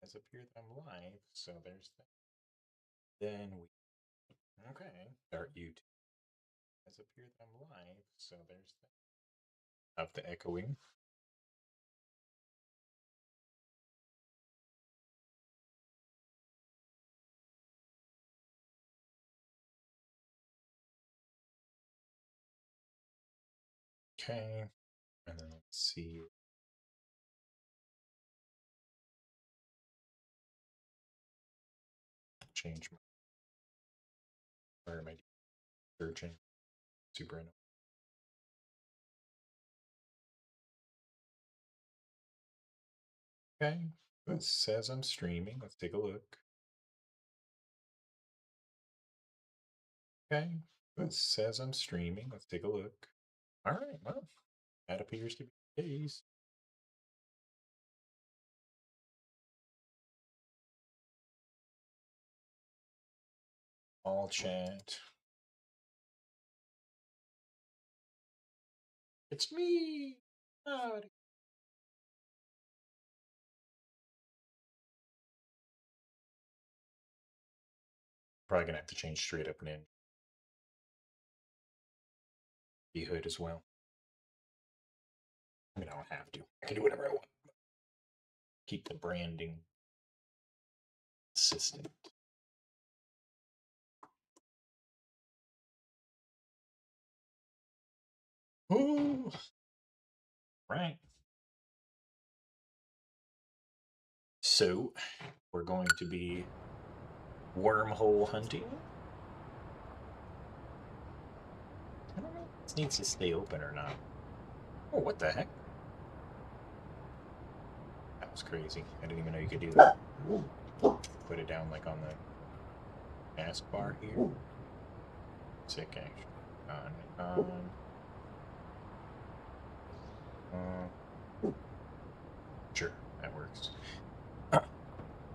has appeared that I'm live, so there's that. Then we start YouTube. Has appeared that I'm live, so there's that. Of the echoing. Okay, and then let's see. Change my where am I searching? Super annoying. Okay, it says I'm streaming. Let's take a look. Okay, it says I'm streaming. Let's take a look. All right, well, that appears to be the case. All chat. It's me. Howdy. Probably gonna have to change straight up Ninja. Be hood as well. I mean, I don't have to. I can do whatever I want. Keep the branding consistent. Ooh. Right. So, we're going to be wormhole hunting. I don't know if this needs to stay open or not. Oh, what the heck? That was crazy. I didn't even know you could do that. Put it down like on the taskbar here. Sick action. Sure, that works.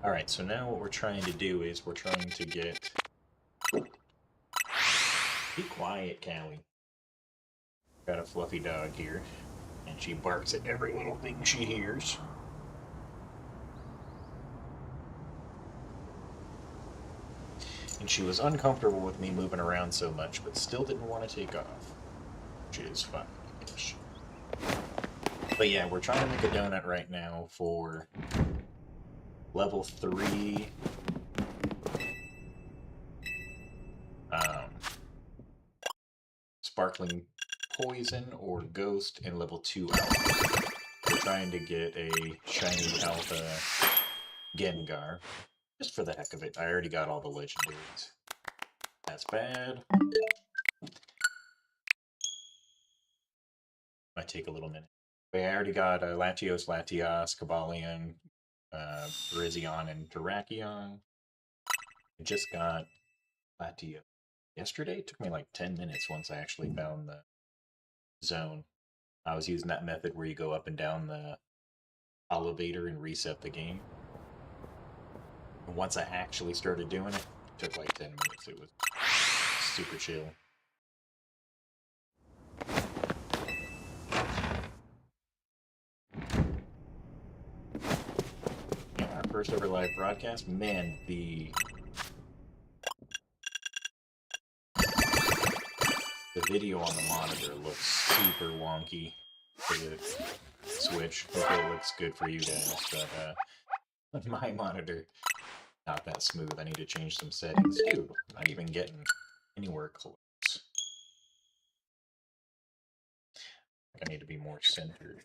Alright, so now what we're trying to do is we're trying to get... Be quiet, Callie. Got a fluffy dog here, and she barks at every little thing she hears. And she was uncomfortable with me moving around so much, but still didn't want to take off. Which is fine, I guess. But yeah, we're trying to make a donut right now for level 3 Sparkling Poison or Ghost, and level 2 Alpha. We're trying to get a shiny Alpha Gengar. Just for the heck of it. I already got all the legendaries. That's bad. Might take a little minute. But I already got Latios, Latias, Cobalion, Virizion, and Terrakion. I just got Latios yesterday. It took me like 10 minutes once I actually found the zone. I was using that method where you go up and down the elevator and reset the game. And once I actually started doing it, it took like 10 minutes. It was super chill. Yeah, our first ever live broadcast, man, the video on the monitor looks super wonky for the Switch. Hopefully it looks good for you guys, but my monitor, not that smooth. I need to change some settings. Dude, not even getting anywhere close. I need to be more centered.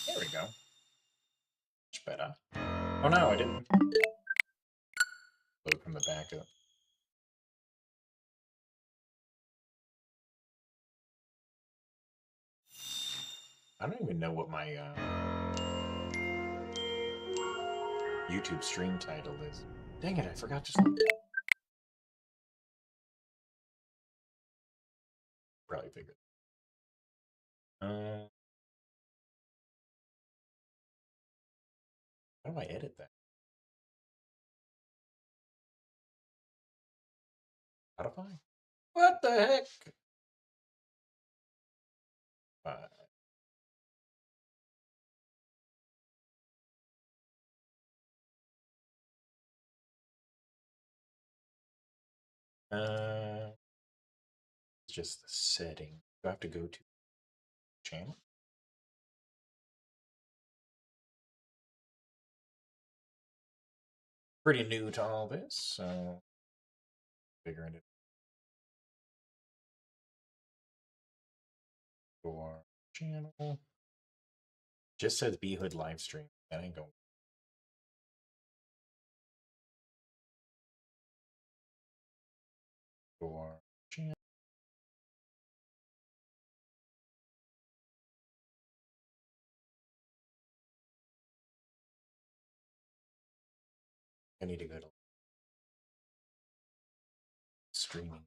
There we go. Much better. Oh no, I didn't. Load from the backup. I don't even know what my YouTube stream title is. Dang it, I forgot to... Probably figured. How do I edit that? Spotify? What the heck? It's just the setting. Do I have to go to channel? Pretty new to all this, so figuring it for channel. Just says B Hood live stream. That ain't going. For channel. I need to go to streaming.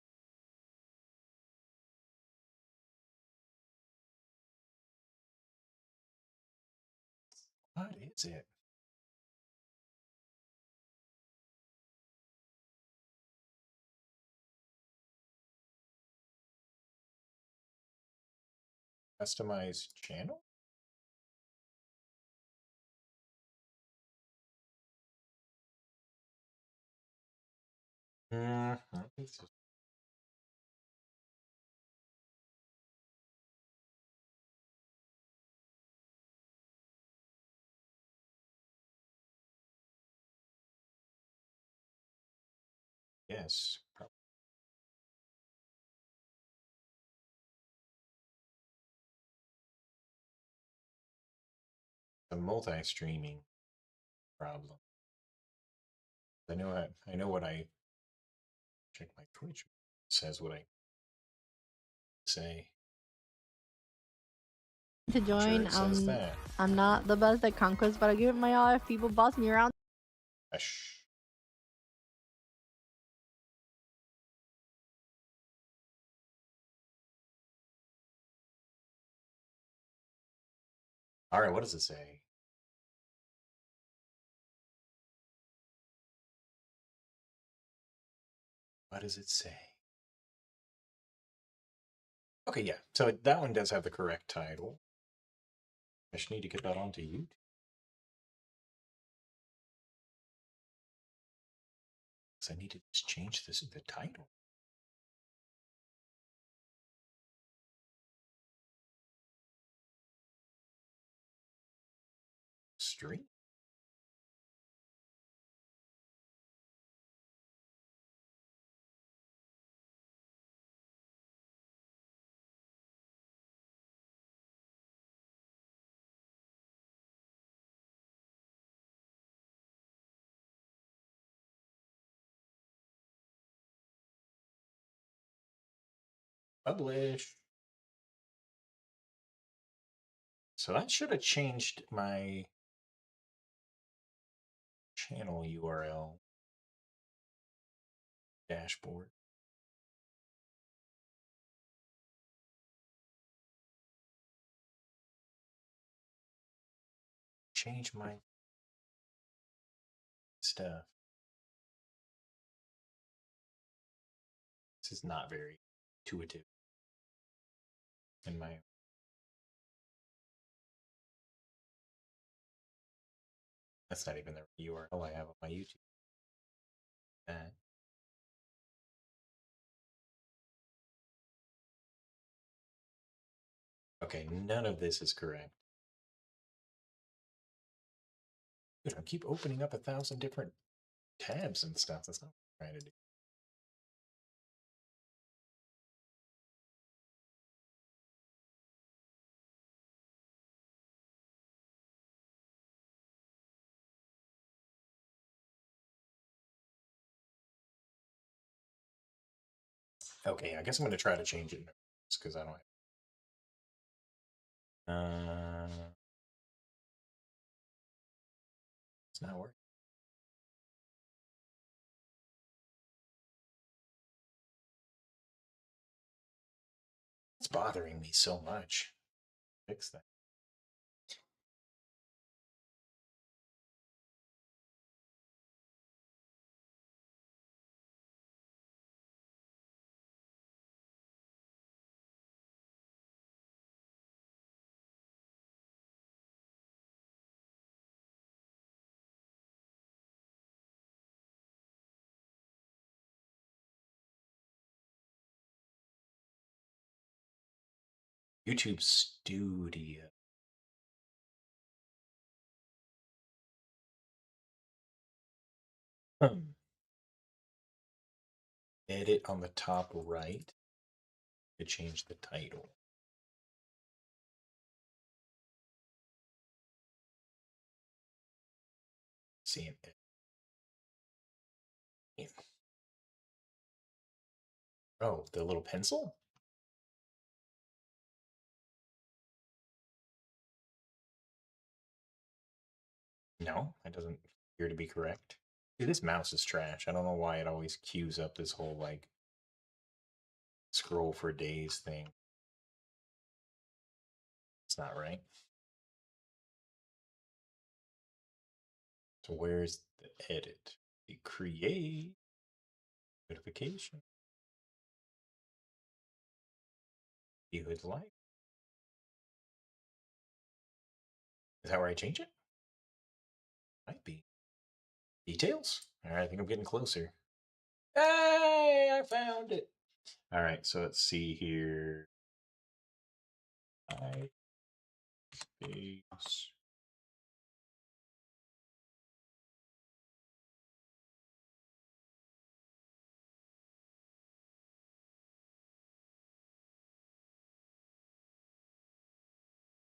What is it? Customize channel? Yes, probably. The multi-streaming problem. I know what I check my Twitch. It says what I say. To join, Sure, it says that. I'm not the best at conquest, but I give it my all if people boss me around. Hush. All right, what does it say? What does it say? Okay, yeah. So that one does have the correct title. I just need to get that onto YouTube. So I need to just change the title. Stream. Publish. So that should have changed my channel URL dashboard. Change my stuff. This is not very intuitive in my. That's not even the URL I have on my YouTube. Okay, none of this is correct. Dude, I keep opening up 1,000 different tabs and stuff. That's not what I'm trying to do. Okay, I guess I'm going to try to change it because I don't it's not working. It's bothering me so much. Fix that. YouTube Studio. Edit on the top right to change the title. See it. Oh, the little pencil? No, that doesn't appear to be correct. Dude, this mouse is trash. I don't know why it always queues up this whole, like, scroll for days thing. It's not right. So where's the edit? The create notification. You would like. Is that where I change it? Might be. Details? Alright, I think I'm getting closer. Hey, I found it. Alright, so let's see here. Space.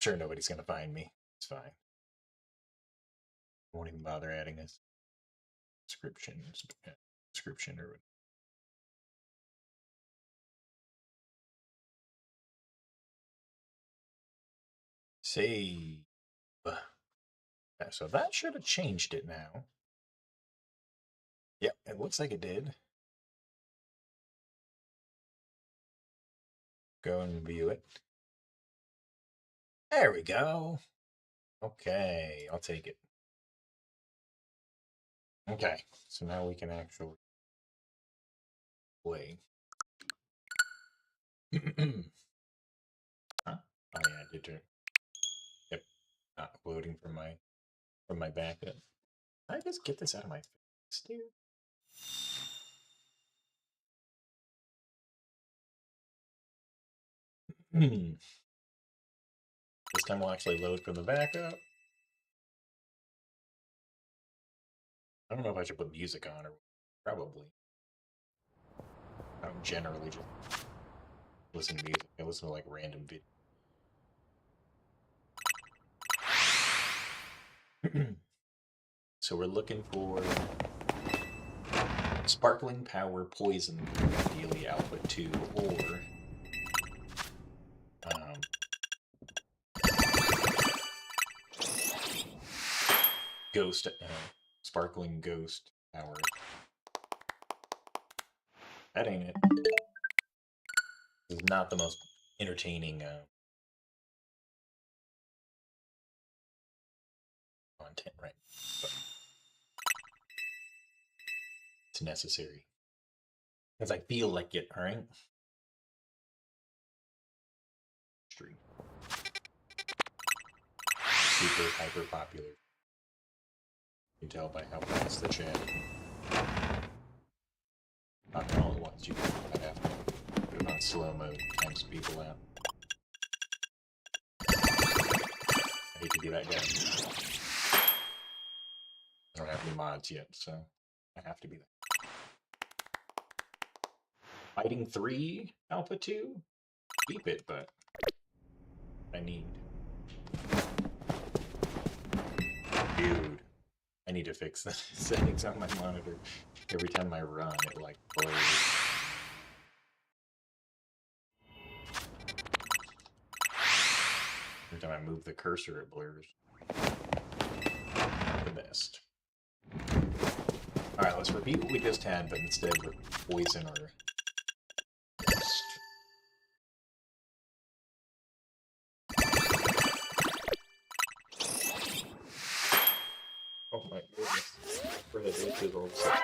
Sure, nobody's gonna find me. It's fine. I won't even bother adding this description or save. Yeah, so that should have changed it now. Yep, it looks like it did. Go and view it. There we go. Okay, I'll take it. Okay, so now we can actually play. Huh? Oh yeah, I did turn. Yep, not loading from my backup. I just get this out of my face, dude. This time we'll actually load from the backup. I don't know if I should put music on or probably. I don't generally just listen to music. I listen to like random videos. So we're looking for Sparkling Power Poison, ideally Alpha 2, or Ghost, Sparkling Ghost Power. That ain't it. This is not the most entertaining content, right? But it's necessary. Because I feel like it, alright? Stream. Super hyper popular. You can tell by how fast the chat. Not all at once, you might have to put it on slow mode, times people out. I hate to be that guy. I don't have any mods yet, so I have to be that. Fighting 3, Alpha 2? Keep it, but I need. Dude, I need to fix the settings on my monitor. Every time I run, it like blurs. Every time I move the cursor, it blurs. Not the best. Alright, let's repeat what we just had, but instead with poison or ghost. Oh my goodness. Where the date is all set.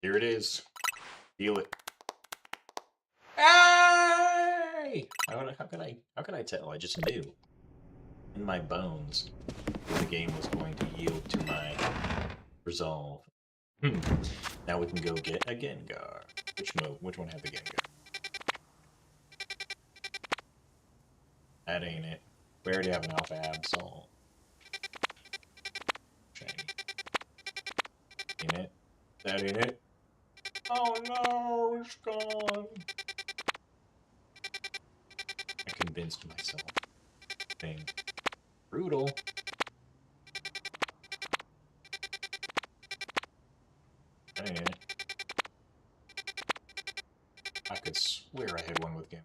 Here it is. Feel it. Hey! How could I tell? I just knew in my bones that the game was going to yield to my resolve. Now we can go get a Gengar. Which one had the Gengar? That ain't it. We already have an Alpha Absol. Shiny. Ain't it? That ain't it? Oh no, it's gone. I convinced myself. Thing. Brutal. That ain't it. I could swear I had one with game.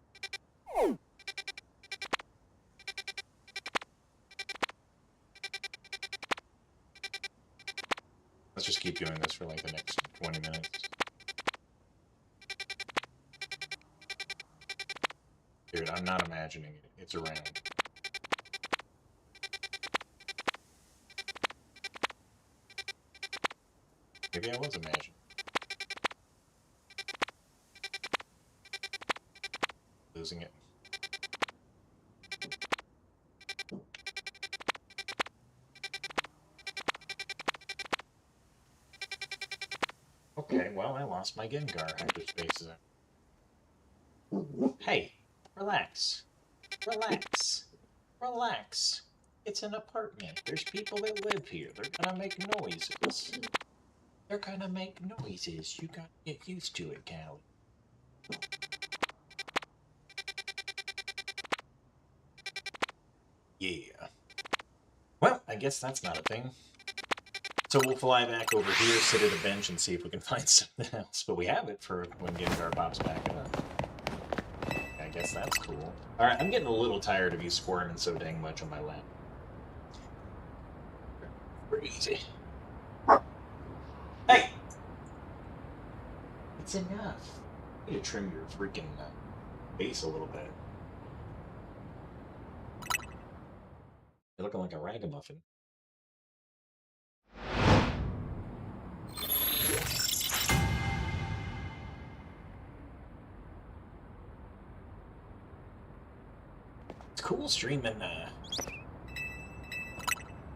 Let's just keep doing this for like the next 20 minutes. Dude, I'm not imagining it. It's around. Maybe I was imagining. Losing it. Okay, well, I lost my Gengar hyperspaces. Hey, relax. Relax. Relax. It's an apartment. There's people that live here. They're gonna make noises. They're gonna make noises. You gotta get used to it, Callie. Yeah. Well, I guess that's not a thing. So we'll fly back over here, sit at a bench, and see if we can find something else. But we have it for when Gengar pops back up. I guess that's cool. Alright, I'm getting a little tired of you squirming so dang much on my lap. Crazy. Hey! It's enough. You need to trim your freaking face a little bit. You're looking like a ragamuffin. It's cool streaming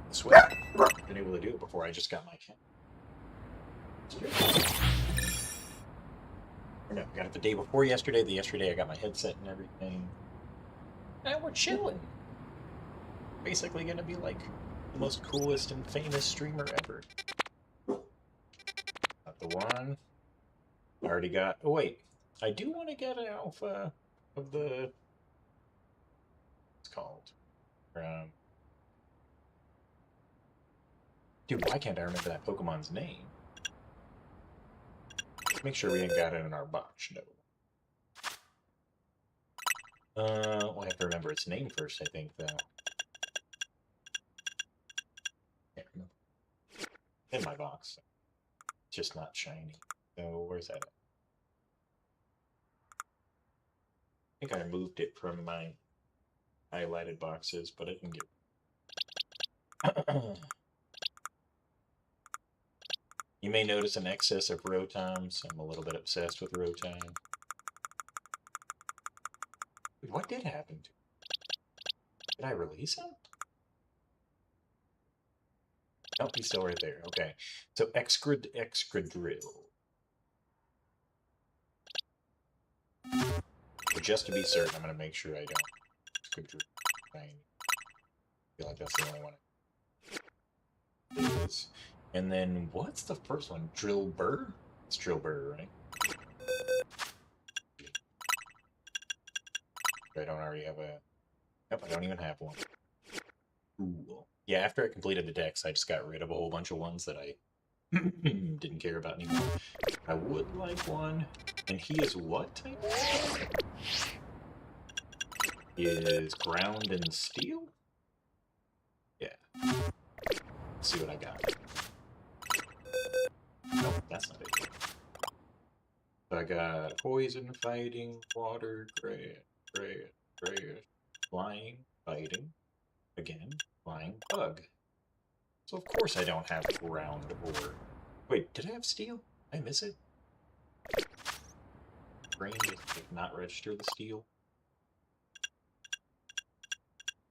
this way. I've been able to do it before. I just got my no, I got it the day before yesterday. The yesterday I got my headset and everything. And we're chilling. Basically gonna be like the most coolest and famous streamer ever. Not the one. I already got. Oh wait, I do want to get an alpha of the. What's it called? Dude, why can't I remember that Pokemon's name? Let's make sure we ain't got it in our box. No. Well, I have to remember its name first, I think, though. Can't remember. In my box. It's just not shiny. So, where's that at? I think I moved it from my highlighted boxes, but I didn't get. You may notice an excess of Rotoms. I'm a little bit obsessed with Rotom. What did happen to him? Did I release him? Nope, he's still right there. Okay. So Excadrill. But just to be certain, I'm going to make sure I don't. Excadrill. I feel like that's the only one it is. And then, what's the first one? Drillbur? It's Drillbur, right? I don't already have a... Yep, I don't even have one. Cool. Yeah, after I completed the decks, I just got rid of a whole bunch of ones that I didn't care about anymore. I would like one. And he is what type? He is ground and steel? Yeah. Let's see what I got. Nope, that's not it. So I got poison, fighting, water, grass, flying, fighting, again, flying, bug. So of course I don't have ground or... Wait, did I have steel? Did I miss it? Brain just like not register the steel.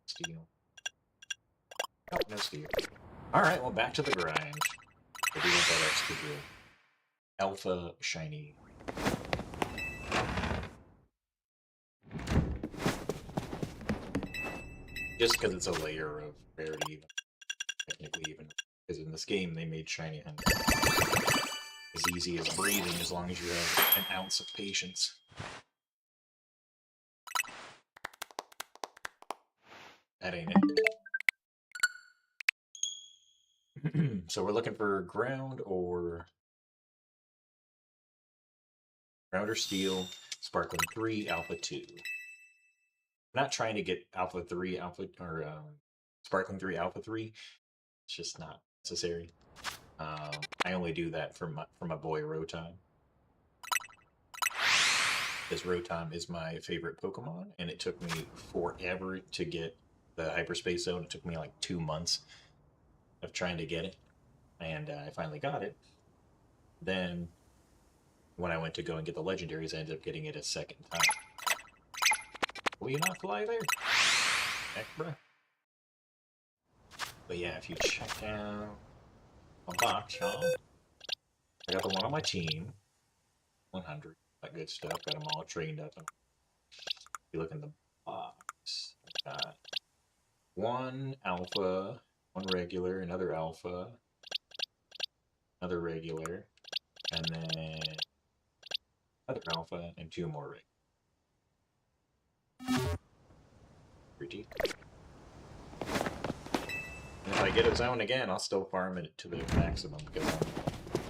Steel. Oh, no steel. Alright, well back to the grind. We'll do that extra drill. Alpha shiny. Just because it's a layer of rarity, even, technically even. Because in this game, they made shiny Hen as easy as breathing as long as you have an ounce of patience. That ain't it. So we're looking for ground or steel, sparkling 3, alpha 2. I'm not trying to get alpha 3, sparkling 3, alpha 3. It's just not necessary. I only do that for my boy Rotom. Because Rotom is my favorite Pokemon, and it took me forever to get the Hyperspace Zone. It took me like 2 months of trying to get it, and I finally got it. Then, when I went to go and get the legendaries, I ended up getting it a second time. Will you not fly there? Heck, bruh. But yeah, if you check out a box, y'all, I got the one on my team, 100, that good stuff. Got them all trained up. If you look in the box, I got one alpha, one regular, another alpha, another regular, and then another alpha, and 2 more regular. Pretty. And if I get a zone again, I'll still farm it to the maximum because I'm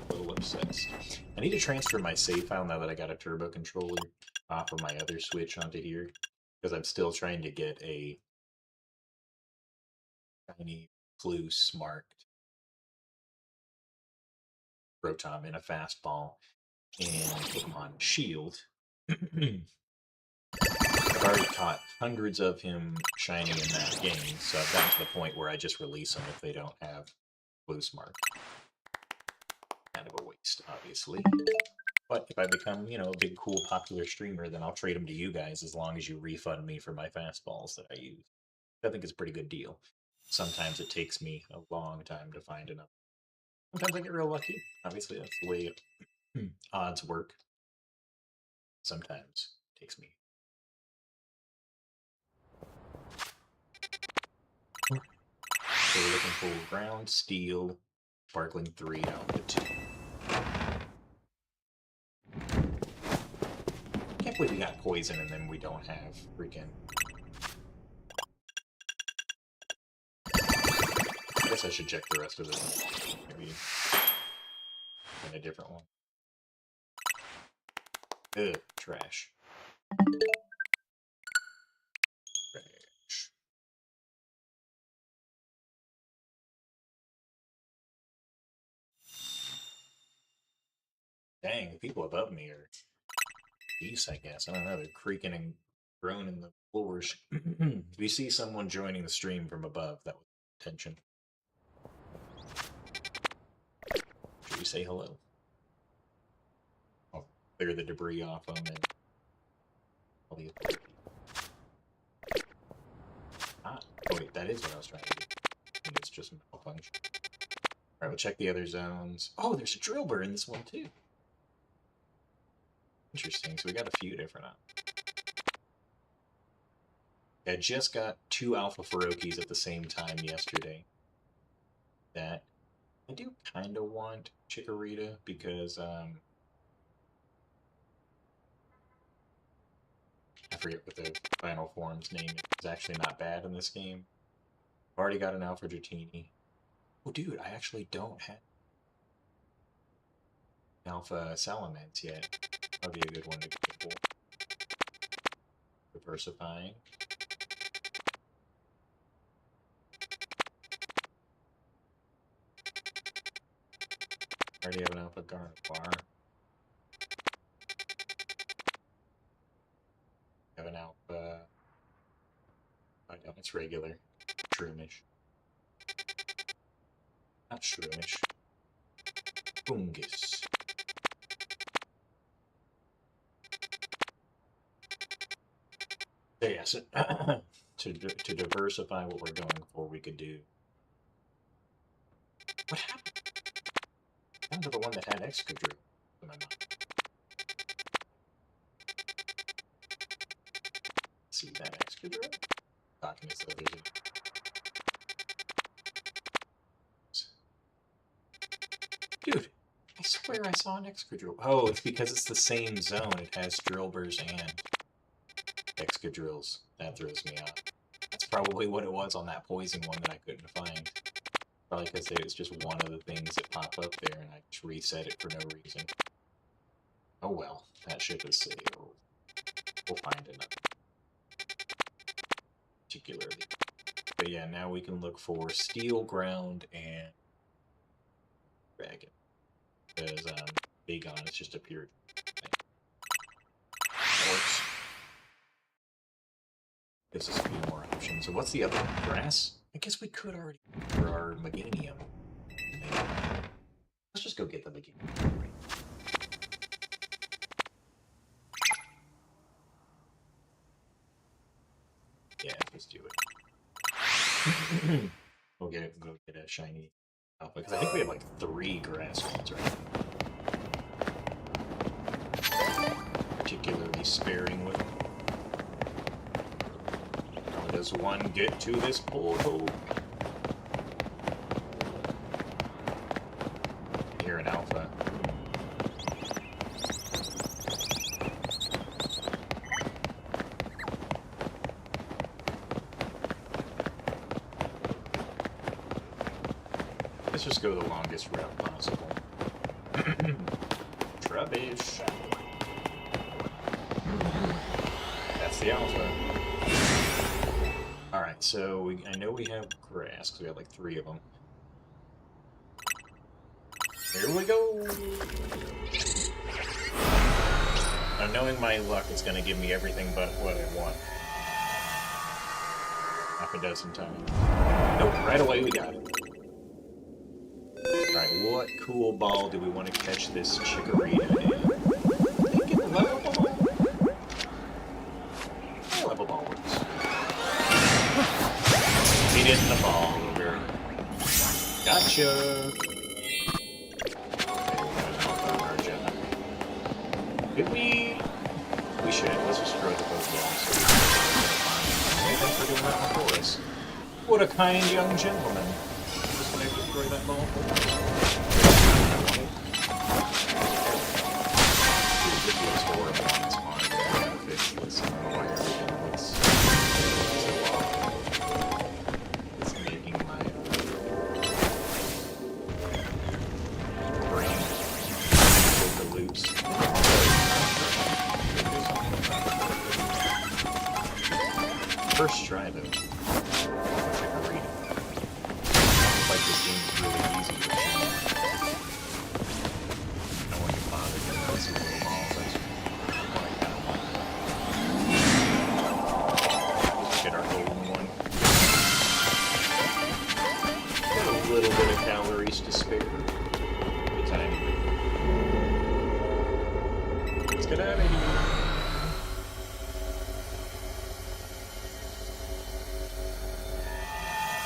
a little obsessed. I need to transfer my save file now that I got a turbo controller off of my other Switch onto here because I'm still trying to get a tiny Recluse marked Rotom in a fastball and Pokemon Shield. I've already caught hundreds of him shiny in that game, so I've gotten to the point where I just release them if they don't have Recluse mark. Kind of a waste, obviously. But if I become, a big, cool, popular streamer, then I'll trade them to you guys as long as you refund me for my fastballs that I use. I think it's a pretty good deal. Sometimes it takes me a long time to find enough. Sometimes I get real lucky. Obviously, that's the way odds work. Sometimes it takes me. So we're looking for ground, steel, sparkling 3, alpha 2. Can't believe we got poison and then we don't have freaking. I guess I should check the rest of it. Maybe in a different one. Ugh, trash. Trash. Dang, the people above me are geese, I guess. I don't know, they're creaking and groaning the floors. If you see someone joining the stream from above, that was attention. Should we say hello? I'll clear the debris off them and all the authority. Ah, oh wait, that is what I was trying to do. And it's just malfunction. Alright, we'll check the other zones. Oh, there's a Drillbur in this one too. Interesting, so we got a few different I just got 2 Alpha Ferokis at the same time yesterday. That I do kind of want Chikorita because I forget what the final form's name is. It's actually not bad in this game. I've already got an Alpha Dratini. Oh, dude, I actually don't have Alpha Salamence yet. That'd be a good one to get for. Diversifying. Already have an Alpha Gardevoir. Have an Alpha. I know it's regular. Shroomish. Not Shroomish. Bungus. So yes, to diversify what we're going for, we could do. What happened? Down to the one that had Excadrill. See that Excadrill? Darkness, so there's Dude, I swear I saw an Excadrill. Oh, it's because it's the same zone. It has Drillburs and Excadrills. That throws me off. That's probably what it was on that poison one that I couldn't find. Probably because it was just one of the things that pop up there and I just reset it for no reason. Oh well, that ship has sailed. We'll find another. Particularly. But yeah, now we can look for Steel Ground and Dragon. Because Bagon is just a pure thing. That works. Gives us a few more options. So what's the other one? Grass? I guess we could already for our Meganium. Let's just go get the Meganium. Yeah, let's do it. Go get a shiny alpha because I think we have like 3 grass ones right now. Particularly sparing with them. How does one get to this portal? Here an alpha. Let's just go the longest route possible. Trubbish. That's the alpha. Alright, so I know we have grass, because we have like 3 of them. Here we go! Now, knowing my luck, it's going to give me everything but what I want. Half a dozen times. Nope, right away we got it. Alright, what cool ball do we want to catch this Chikorita in? I think it's level ball? Yeah, level ball works. Beat it in the ball. Very good. Gotcha! Did we? We should. Let's just throw the Pokeballs. Hey, thanks for doing that for us. What a kind young gentleman. Just wanted to destroy that ball for us. This looks horrible on its monitor. It's why everything looks so off. It's making my brain go the loops. First try though. Chikorita. Like this game is really easy to shoot. No one can bother getting those little balls. That's what I kind of want. Let's get our golden one. Got a little bit of calories to spare. A tiny bit. Let's get out of here.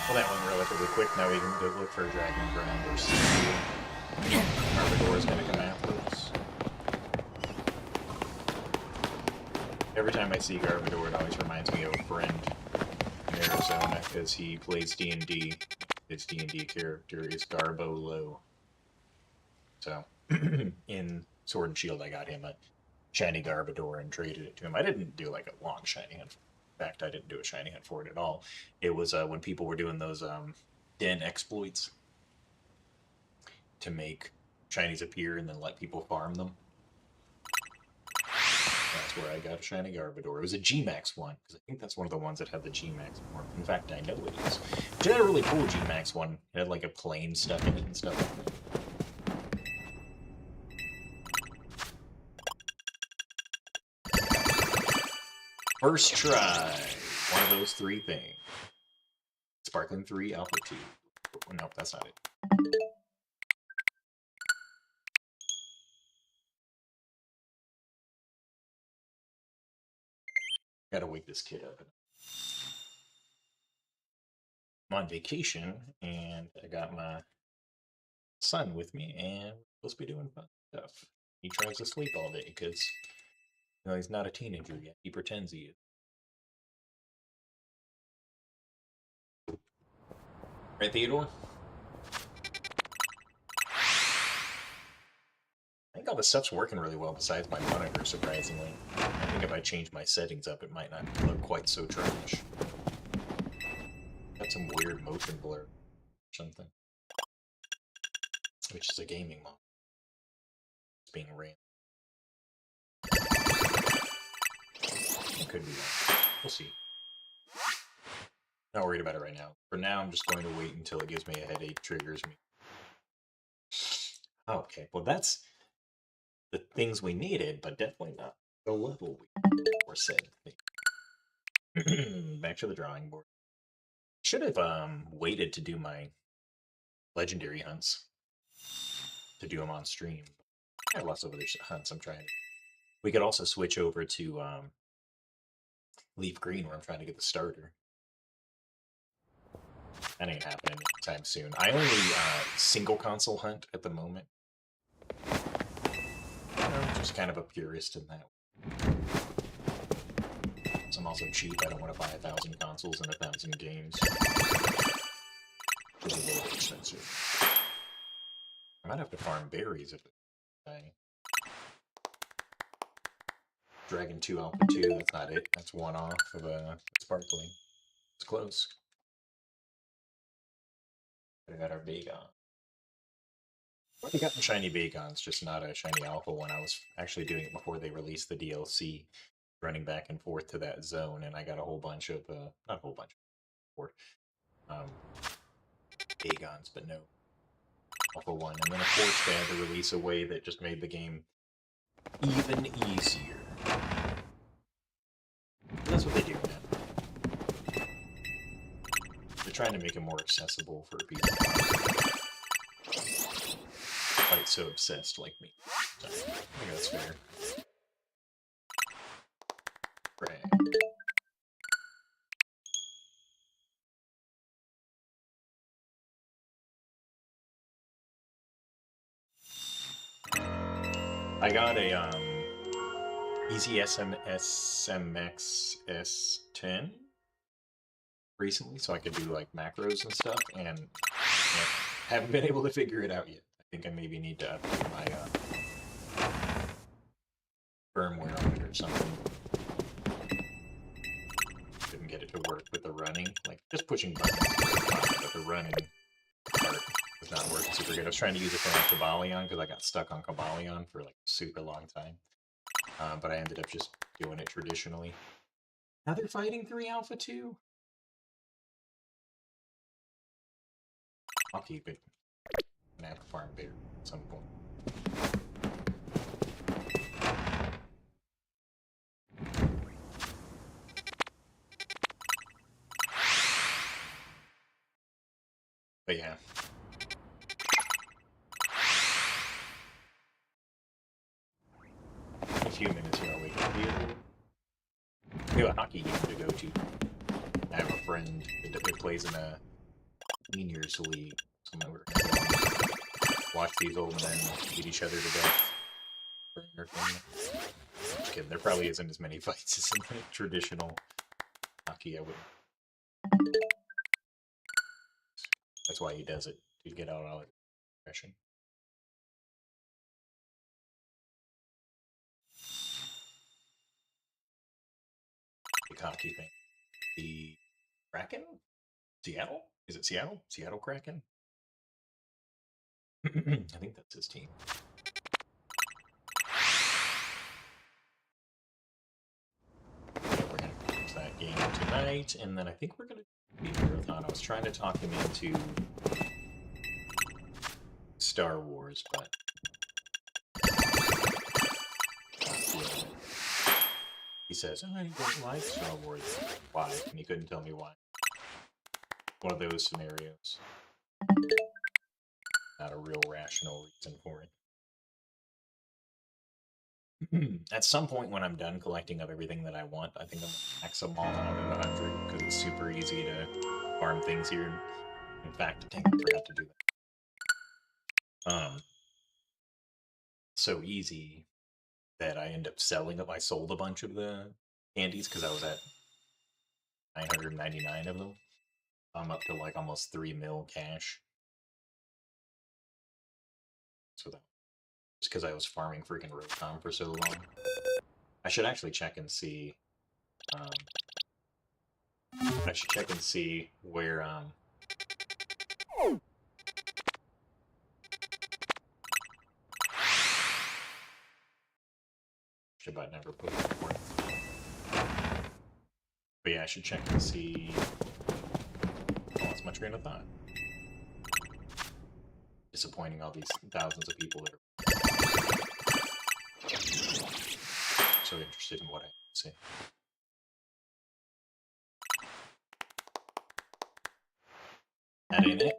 Well, that went relatively quick. Now we can go look for a Dragon Ground or Steel. Garbodor is going to come after us. Every time I see Garbodor, it always reminds me of a friend in Arizona because he plays D&D. His D&D character is Garbo Low. So, in Sword and Shield, I got him a shiny Garbodor and traded it to him. I didn't do like a long shiny hunt. In fact, I didn't do a shiny hunt for it at all. It was when people were doing those den exploits to make shinies appear and then let people farm them. That's where I got a shiny Garbodor. It was a G-Max one, because I think that's one of the ones that had the G-Max form. In fact, I know it is. It had a really cool G-Max one. It had like a plane stuck in it and stuff like that. First try. One of those 3 things. Sparkling 3, Alpha 2. Oh, nope, that's not it. Gotta wake this kid up. I'm on vacation, and I got my son with me, and we're supposed to be doing fun stuff. He tries to sleep all day, because he's not a teenager yet. He pretends he is. Right, Theodore? the stuff's working really well besides my monitor, surprisingly. I think if I change my settings up, it might not look quite so trash. Got some weird motion blur or something. Which is a gaming mod. It's being ran. It could be that. We'll see. Not worried about it right now. For now, I'm just going to wait until it gives me a headache, triggers me. Okay, well that's the things we needed, but definitely not the level we said. Back to the drawing board. Should have waited to do my legendary hunts to do them on stream. I have lots of other hunts I'm trying to. We could also switch over to Leaf Green, where I'm trying to get the starter. That ain't happening anytime soon. I only single console hunt at the moment. I'm just kind of a purist in that. So I'm also cheap. I don't want to buy 1,000 consoles and 1,000 games. It's a little bit expensive. I might have to farm berries if I. Dragon 2 Alpha 2, that's not it. That's one off of a sparkling. It's close. I got our Bagon. Already got the shiny Bagons, just not a shiny Alpha one. I was actually doing it before they released the DLC, running back and forth to that zone, and I got a whole bunch of, not a whole bunch, Bagons, but no Alpha 1. And then of course they had to release a way that just made the game even easier. That's what they do now. They're trying to make it more accessible for people quite so obsessed like me. So, I think that's fair. Right. I got a Easy SMX S10 recently, so I could do like macros and stuff, and yeah, haven't been able to figure it out yet. I think I maybe need to update my firmware on it or something. Couldn't get it to work with the running, like just pushing buttons, but the running part was not working super good. I was trying to use it for like Cobalion because I got stuck on Cobalion for like a super long time, but I ended up just doing it traditionally. Now they're fighting 3 Alpha 2? I'll keep it. I'm gonna have to farm bear at some point. But yeah. In a few minutes here, I'll wake up here. We have a hockey game to go to. I have a friend that plays in a seniors league. So we're gonna watch these old men beat each other to death. Just kidding. There probably isn't as many fights as in the traditional hockey. I would. That's why he does it, to get out all the aggression. Big hockey thing. The Kraken? Seattle? Is it Seattle? Seattle Kraken? I think that's his team. Yeah, we're going to finish that game tonight, and then I think we're going to be Marathon. I was trying to talk him into Star Wars, but he says, oh, you don't like Star Wars. Why? And he couldn't tell me why. One of those scenarios. Not a real rational reason for it. At some point when I'm done collecting up everything that I want, I think I'm going to max them all out at 100, because it's super easy to farm things here. In fact, dang, I forgot to do that. So easy that I end up selling them. I sold a bunch of the candies because I was at 999 of them. I'm up to like almost 3 mil cash. So that just because I was farming freaking Rotom for so long. I should actually check and see. I should check and see where Shabbat never put it before. But yeah, I should check and see. Oh, that's my train of thought. Disappointing all these thousands of people that are so interested in what I say. That ain't it.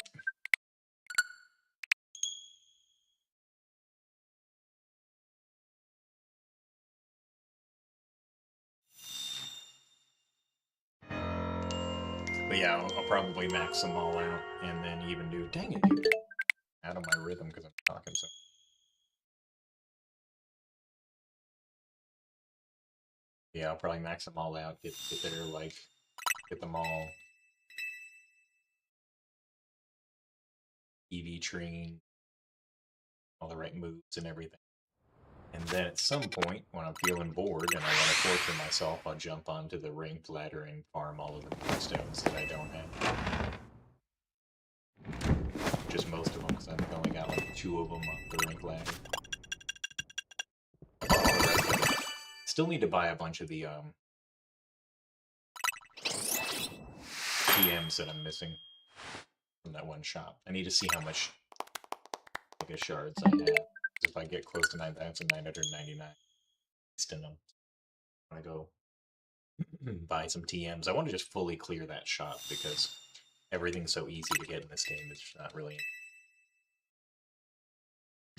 But yeah, I'll probably max them all out and then even do. Dang it, dude. Out of my rhythm because I'm talking so. Yeah, I'll probably max them all out, get their, like, get them all EV trained, all the right moves and everything. And then at some point, when I'm feeling bored and I want to torture myself, I'll jump onto the ranked ladder and farm all of the stones that I don't have. Just most of them, because I've only got like 2 of them on the ranked ladder. All the rest of them. Still need to buy a bunch of the TMs that I'm missing from that one shop. I need to see how much shards I have. If I get close to 9,999, in them, I go buy some TMs. I want to just fully clear that shop because everything's so easy to get in this game. It's just not really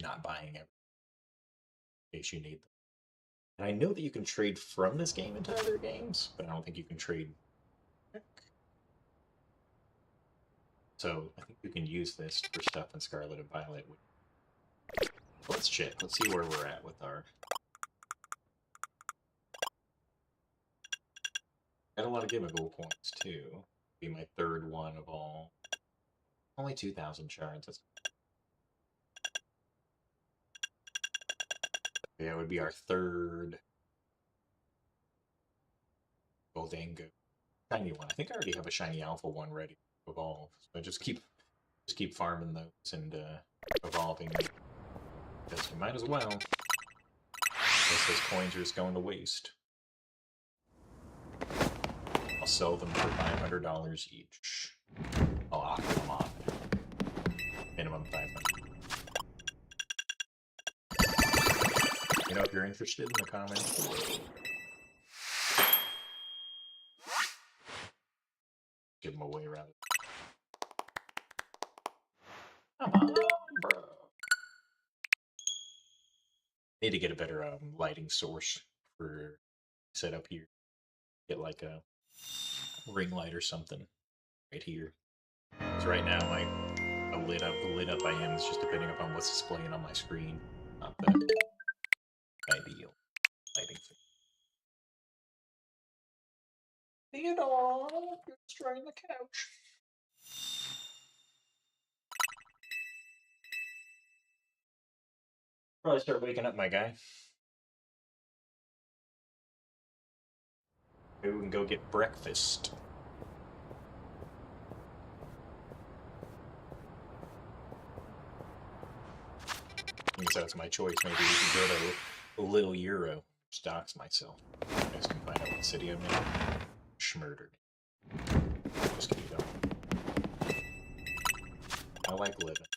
not buying it in case you need them. And I know that you can trade from this game into other games, but I don't think you can trade. So I think you can use this for stuff in Scarlet and Violet. Let's check. Let's see where we're at with our. Got a lot of giveaway points too. Be my 3rd one of all. Only 2,000 shards. That's... Yeah, it would be our 3rd Goldango. Shiny one. I think I already have a shiny alpha one ready to evolve. So I just keep farming those and evolving them. Because you might as well. Unless those coins are just going to waste. I'll sell them for $500 each. I'll offer them off. Minimum 500. You know, if you're interested in the comments below. Give them away rather. Come on, bro. Need to get a better lighting source for setup here. Get like a ring light or something right here. Because right now my lit up I am is just depending upon what's displaying on my screen. Not the ideal lighting thing. Theodore, you're destroying the couch. Probably start waking up my guy. Maybe we can go get breakfast. So that's my choice. Maybe we can go to Little Euro. Stocks myself. You guys can find out what city I'm in. Schmurdered. Just keep going. I like living.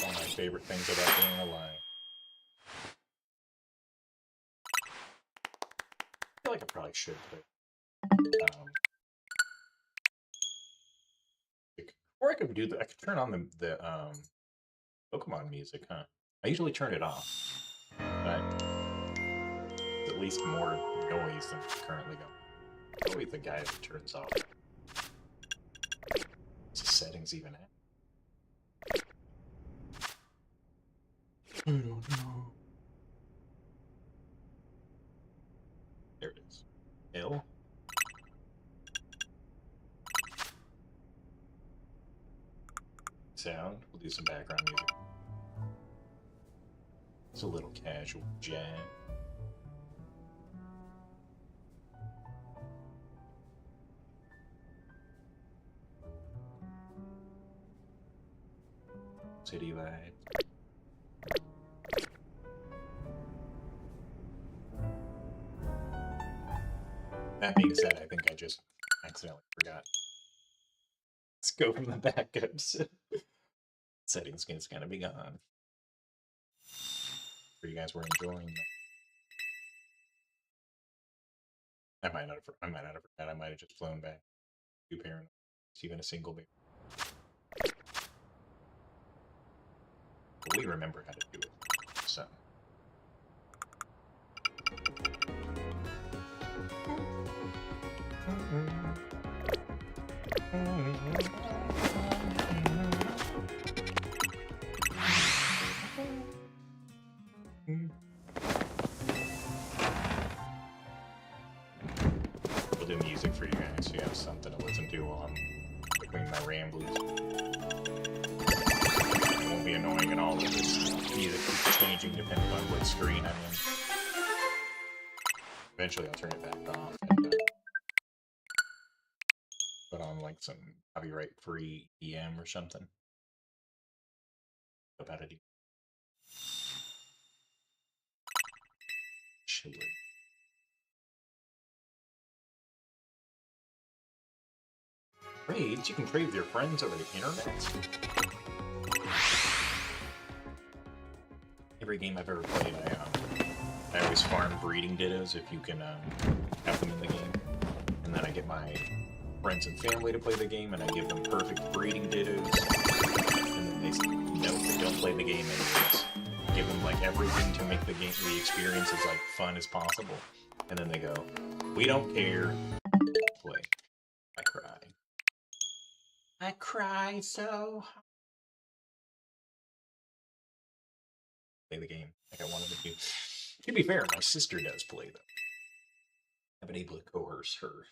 One of my favorite things about being alive. I feel like I probably should put or I could do that. I could turn on the Pokemon music, huh? I usually turn it off, but it's at least more noise than it's currently going. Probably the guy that turns off. What's the settings even at? I don't know. There it is. L. sound. We'll do some background music. It's a little casual jazz. City vibe. That being said, I think I just accidentally forgot. Let's go from the backups. Settings is gonna be gone. You guys were enjoying that. I might not have forgot. I might have just flown back. Two parent, even a single baby. But we remember how to do it. So. We'll do music for you guys so you have something to listen to while I'm between my rambles. It won't be annoying at all if this music keeps changing depending on what screen I'm in. Eventually I'll turn it back off and put on like some copyright-free EM or something. About it. Raids? You can trade with your friends over the internet? Every game I've ever played, I always farm breeding dittos if you can have them in the game. And then I get my friends and family to play the game, and I give them perfect breeding dittos. And then they don't play the game anyways. Give them like everything to make the experience as like fun as possible. And then they go, we don't care. Play. I cry. I cry so hard. Play the game like I wanted to do. To be fair, my sister does play though. I've been able to coerce her.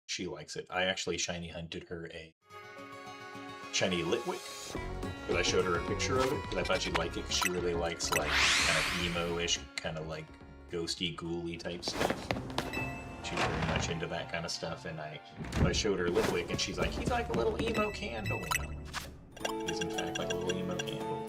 She likes it. I actually shiny hunted her a shiny Litwick. Because I showed her a picture of it, because I thought she'd like it, because she really likes, like, kind of emo-ish, kind of, like, ghosty, ghouly type stuff. She's very much into that kind of stuff, and I showed her Litwick, and she's like, he's like a little emo candle. He's, in fact, like a little emo candle.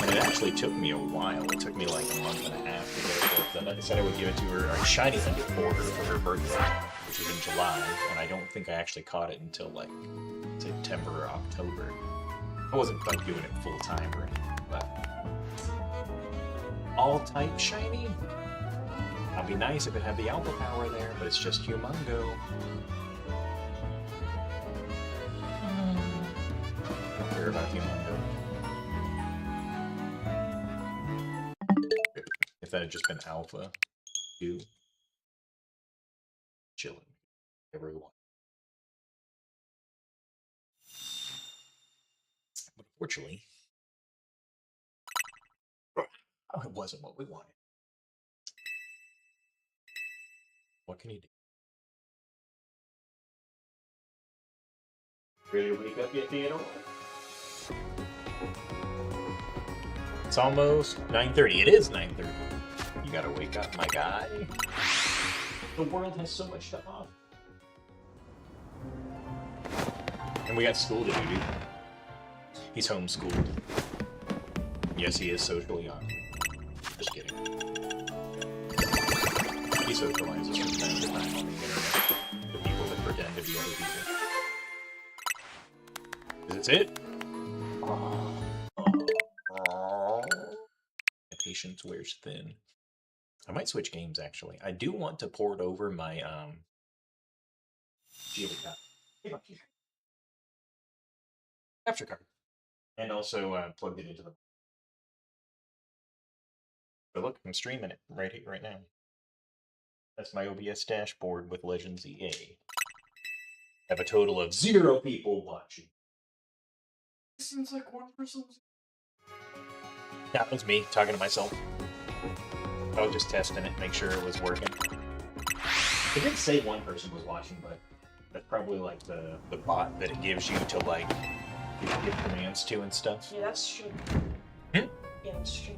And it actually took me a while. It took me, like, a month and a half to get it worked. Then I said I would give it to her, or shiny hunted for her birthday, which was in July, and I don't think I actually caught it until, like, September or October. I wasn't like doing it full time or anything, but all type shiny. That'd be nice if it had the alpha power there, but it's just Humongo. I don't care about Humongo. If that had just been alpha, too, chilling, everyone. But unfortunately, it wasn't what we wanted. What can you do? Ready to wake up yet, Theodore? It's almost 9:30. It is 9:30. You gotta wake up, my guy. The world has so much to offer. And we got school to do, dude. He's homeschooled. Yes, he is socially awkward. Just kidding. He socializes from time to time on the internet to people that pretend to be other people. Is this it? My patience wears thin. I might switch games, actually. I do want to port over my, capture card. And also plugged it into the. But look, I'm streaming it right now. That's my OBS dashboard with Legends EA. I have a total of 0 people watching. It seems like one person was. That was me talking to myself. I was just testing it, make sure it was working. It didn't say one person was watching, but that's probably like the bot that it gives you to like You can give commands to and stuff. Yeah, that's true. Hmm? Yeah, that's true.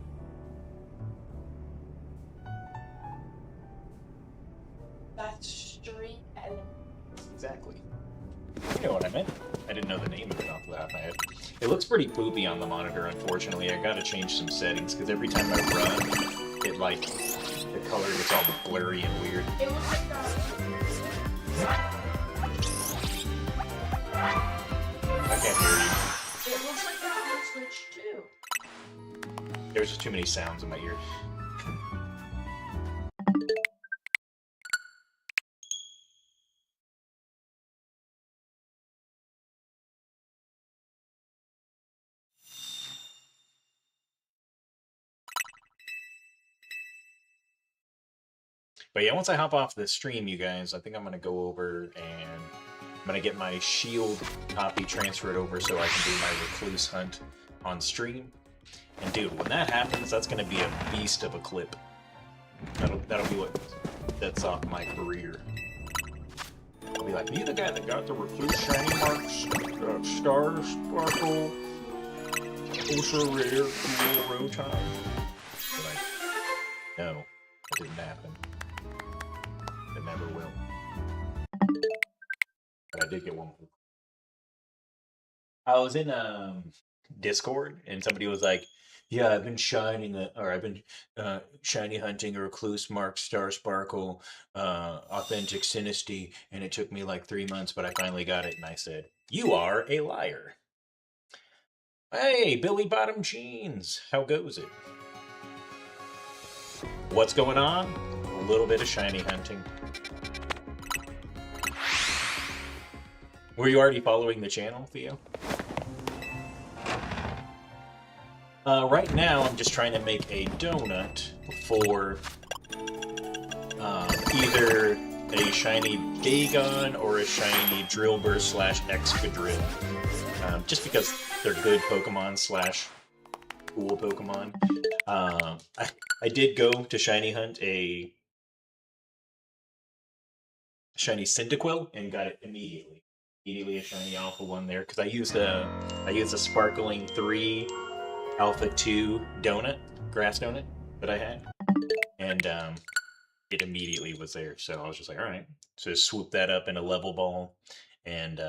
That's stream element. Exactly. You know what I meant. I didn't know the name of it off the top of my head. It looks pretty poopy on the monitor, unfortunately. I gotta change some settings, because every time I run, it like, the color gets all blurry and weird. It looks like that. I can't hear you. It looks like that on the Switch too. There's just too many sounds in my ear. But yeah, once I hop off the stream, you guys, I think I'm gonna go over and I'm gonna get my shield copy transferred over so I can do my recluse hunt on stream. And dude, when that happens, that's gonna be a beast of a clip. That'll be what sets off my career. I'll be like, you the guy that got the recluse shiny marks, star sparkle, ultra rare, cool Rotom. Like, no, it didn't happen. It never will. But I did get one. I was in Discord and somebody was like, "Yeah, I've been I've been shiny hunting a recluse mark star sparkle, authentic Sinisty, and it took me like 3 months, but I finally got it." And I said, "You are a liar." Hey, Billy Bottom Jeans, how goes it? What's going on? A little bit of shiny hunting. Were you already following the channel, Theo? Right now, I'm just trying to make a donut for either a shiny Dagon or a shiny Drillbur / Excadrill. Just because they're good Pokemon / cool Pokemon. I did go to shiny hunt a shiny Cyndaquil and got it immediately. Immediately a shiny Alpha 1 there, because I used a Sparkling 3 Alpha 2 donut, grass donut that I had, and it immediately was there. So I was just like, all right. So just swooped that up in a level ball and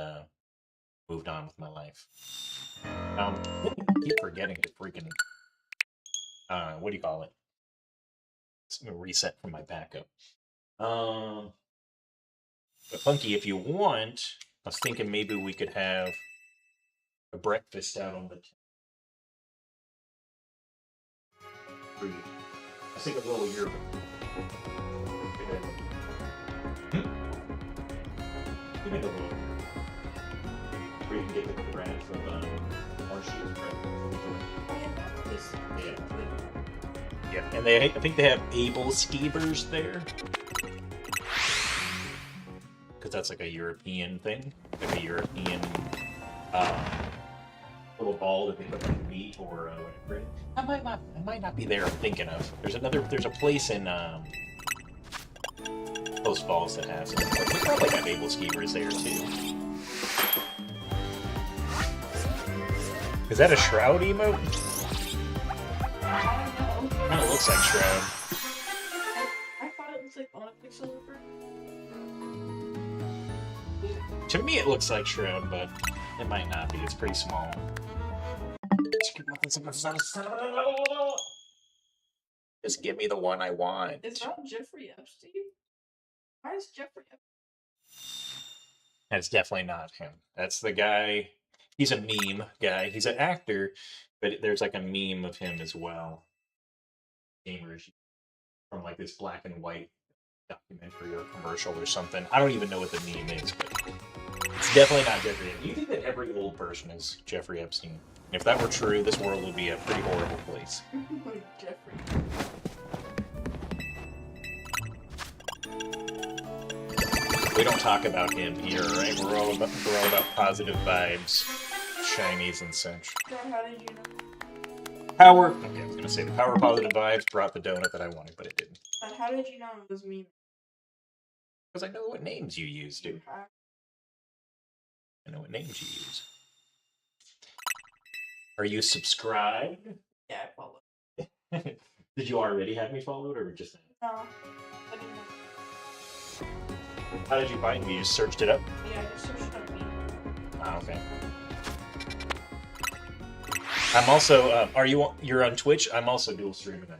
moved on with my life. I keep forgetting to freaking, what do you call it? It's a reset from my backup. But Funky, if you want, I was thinking maybe we could have a breakfast out on the tree. I think a little yerba. You make a little. Where you can get the bread from Marshy's bread. Yeah. Yeah, and I think they have able skeevers there. Because that's like a European thing. Like a European little ball that they put like meat or whatever. I might not be there I'm thinking of. There's a place in Post Falls that has it. But they probably have able skeevers there too. Is that a Shroud emote? I don't know. Kinda looks like Shroud. I thought it was like on a pixel over. To me it looks like Shroud, but it might not be. It's pretty small. Just give me the one I want. Is that Jeffrey Epstein? Why is Jeffrey Epstein? That's definitely not him. That's the guy. He's a meme guy. He's an actor, but there's like a meme of him as well. Gamers from like this black and white documentary or commercial or something. I don't even know what the meme is, but it's definitely not Jeffrey Epstein. You think that every old person is Jeffrey Epstein? If that were true, this world would be a pretty horrible place. Jeffrey. We don't talk about him here, right? We're all about positive vibes, shinies and such. So how did you know? Power. Okay, I was gonna say the power positive vibes brought the donut that I wanted, but it didn't. How did you know it was me? Because I know what names you use, dude. I know what names you use. Are you subscribed? Yeah, I follow. Did you already have me followed, or just? No, I didn't know. How did you find me? You just searched it up? Yeah, I just searched up me. Oh, okay. I'm also. You're on Twitch? I'm also dual streaming it.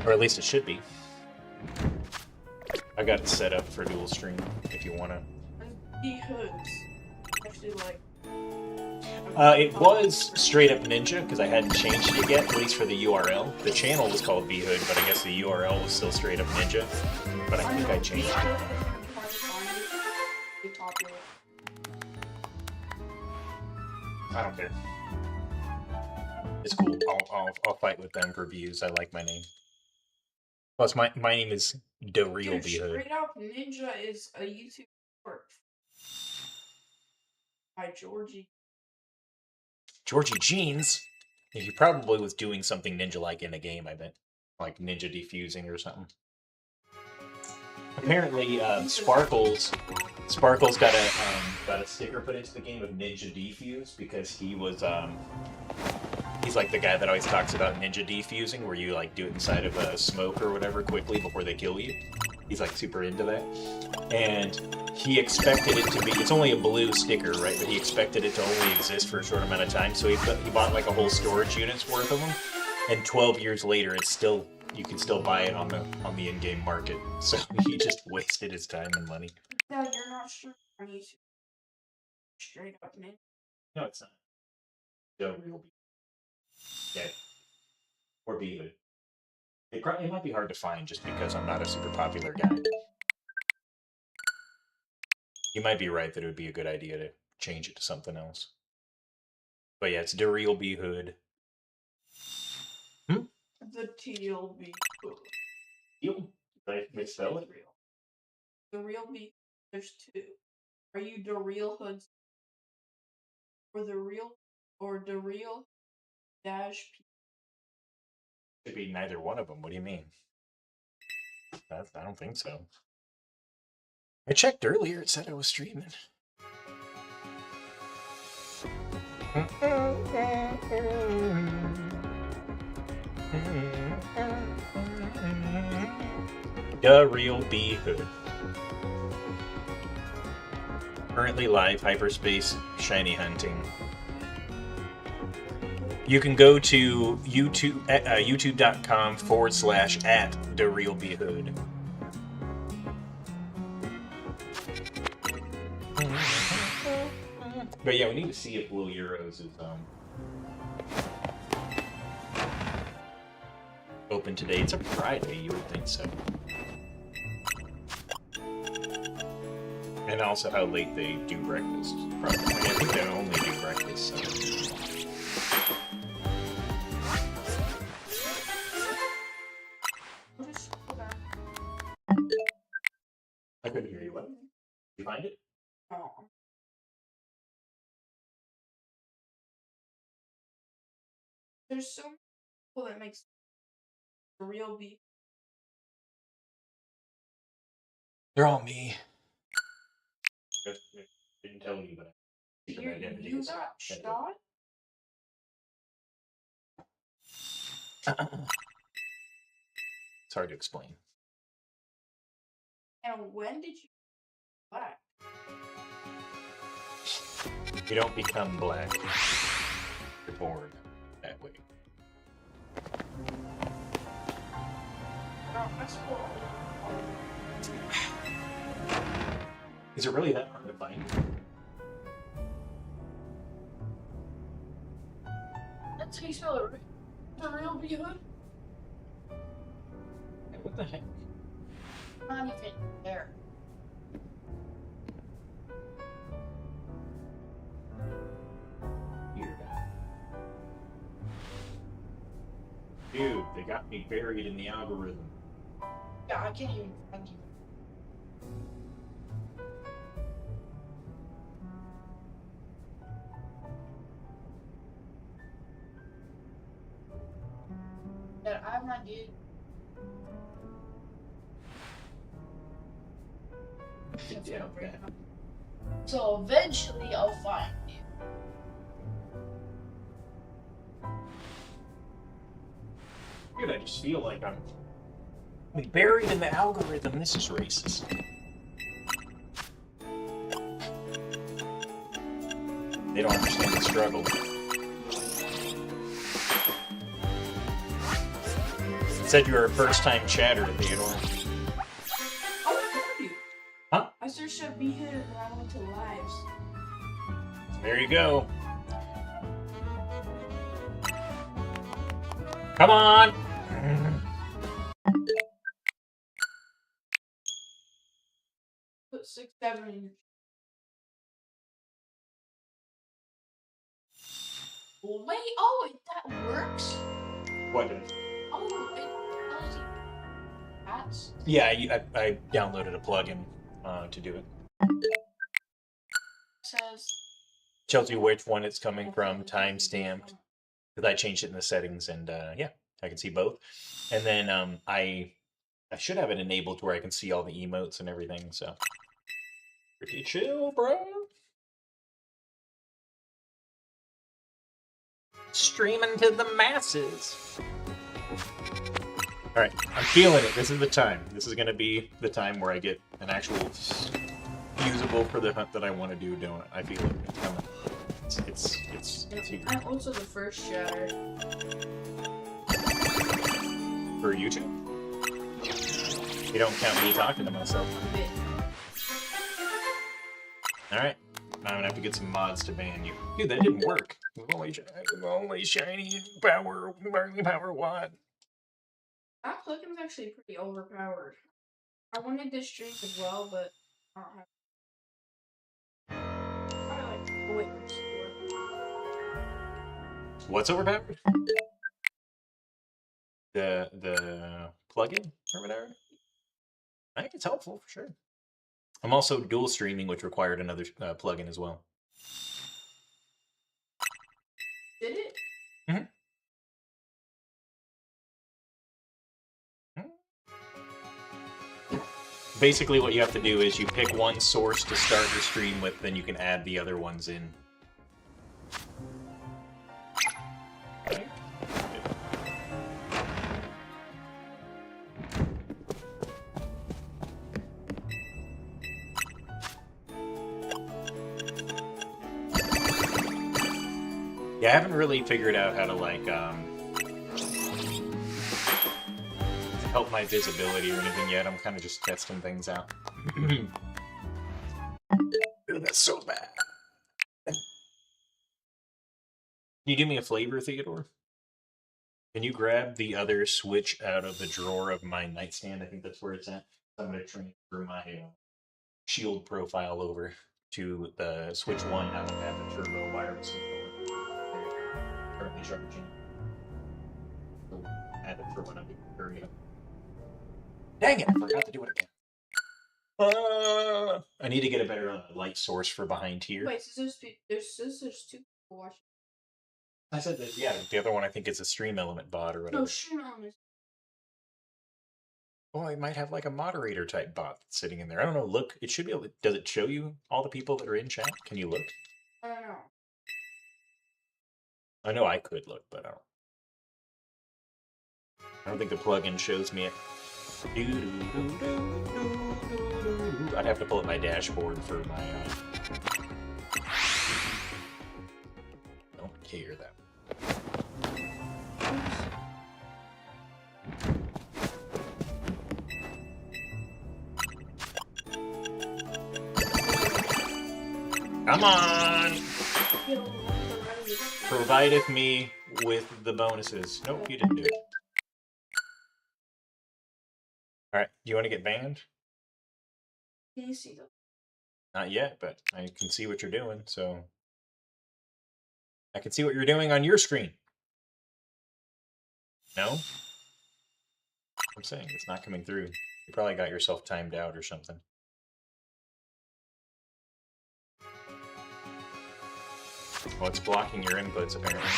Or at least it should be. I got it set up for dual stream. If you wanna. And the hoods. Actually, like. It was straight up Ninja because I hadn't changed it yet, at least for the URL. The channel was called Bhood, but I guess the URL was still straight up Ninja. But I think I changed it. I don't care. It's cool. I'll fight with them for views. I like my name. Plus, my name is The Real Dude, Bhood. Straight Up Ninja is a YouTube short by Georgie. Georgie Jeans? He probably was doing something ninja-like in a game, I bet. Like ninja defusing or something. Apparently, Sparkles got a sticker put into the game of Ninja Defuse because he was he's like the guy that always talks about ninja defusing, where you like do it inside of a smoke or whatever quickly before they kill you. He's like super into that, and he expected it to be. It's only a blue sticker, right? But he expected it to only exist for a short amount of time, so he bought like a whole storage unit's worth of them, and 12 years later, it's still. You can still buy it on the in-game market. So he just wasted his time and money. Yeah, you're not sure on YouTube. Straight Up Ninja. No, it's not. The real B. Yeah. Or B. It might be hard to find just because I'm not a super popular guy. You might be right that it would be a good idea to change it to something else. But yeah, it's the real B Hood. The teal B Hood. Did I misspell it? Real. The real B. There's two. Are you the real hoods? Or the real dash P? Could be neither one of them. What do you mean? I don't think so. I checked earlier. It said I was streaming. The Real B Hood. Currently live hyperspace shiny hunting. You can go to YouTube youtube.com/@ the Real B Hood. But yeah, we need to see if Blue Euros is open today. It's a Friday, you would think so. And also how late they do breakfast. Probably. I mean, I think they only do breakfast, so. I couldn't hear you. What? Did you find it? No. There's so many people that makes the real B. They're all me. Didn't tell you, but You got shot? It's hard to explain. And when did you black? You don't become black. You're born that way. No, that's cool. Is it really that hard to find? That's how you spell it, right? The real B Hood? What the heck? Not even there. Weird. Dude, they got me buried in the algorithm. Yeah, I can't even find you. Yeah, I have an idea. Yeah, okay. So eventually I'll find you. Dude, I just feel like I'm buried in the algorithm. This is racist. They don't understand the struggle. It said you were a first-time chatter, Theodore. Oh, I found you. Huh? I searched up Be Hidden when I went to lives. There you go. Come on! Put 6, 7 in your. Well, wait, that works? What is? Oh, it tells you hats. Yeah, I downloaded a plugin to do it. Says Tells you which one it's coming from, time-stamped. Because I changed it in the settings, and yeah, I can see both. And then I should have it enabled where I can see all the emotes and everything, so. Pretty chill, bro. Streaming to the masses. Alright, I'm feeling it. This is the time. This is going to be the time where I get an actual usable for the hunt that I want to do, don't I? I feel it. It's coming. It's here. I'm also the first shatter. For YouTube? You don't count me talking to myself. Alright. I'm gonna have to get some mods to ban you. Dude, that didn't work. Only shiny power, barley power one. That plugin's actually pretty overpowered. I wanted this drink as well, but I don't have. I like the way it's What's overpowered? The plugin or whatever? I think it's helpful for sure. I'm also dual streaming, which required another plugin as well. Did it? Mm-hmm. Basically, what you have to do is you pick one source to start your stream with, then you can add the other ones in. Yeah, I haven't really figured out how to, like, help my visibility or anything yet. I'm kind of just testing things out. Ooh, that's so bad. Can you do me a flavor, Theodore? Can you grab the other Switch out of the drawer of my nightstand? I think that's where it's at. I'm going to transfer my Shield profile over to the Switch 1. I don't have the Turbo wireless controller. Currently charging. So add it for when I'm hurry up. Dang it, I forgot to do it again. I need to get a better light source for behind here. Wait, so there's 2 people watching. I said that, yeah, the other one I think is a Stream Element bot or whatever. No, Stream Element. Oh, I might have like a moderator type bot sitting in there. I don't know. Look, it should be able to, does it show you all the people that are in chat? Can you look? I don't know. I know I could look, but I don't think the plugin shows me it. I'd have to pull up my dashboard for my don't care that. Come on! Provideth me with the bonuses. Nope, you didn't do it. Alright, do you want to get banned? Can you see them? Not yet, but I can see what you're doing, so... I can see what you're doing on your screen. No? I'm saying it's not coming through. You probably got yourself timed out or something. Well, it's blocking your inputs, apparently.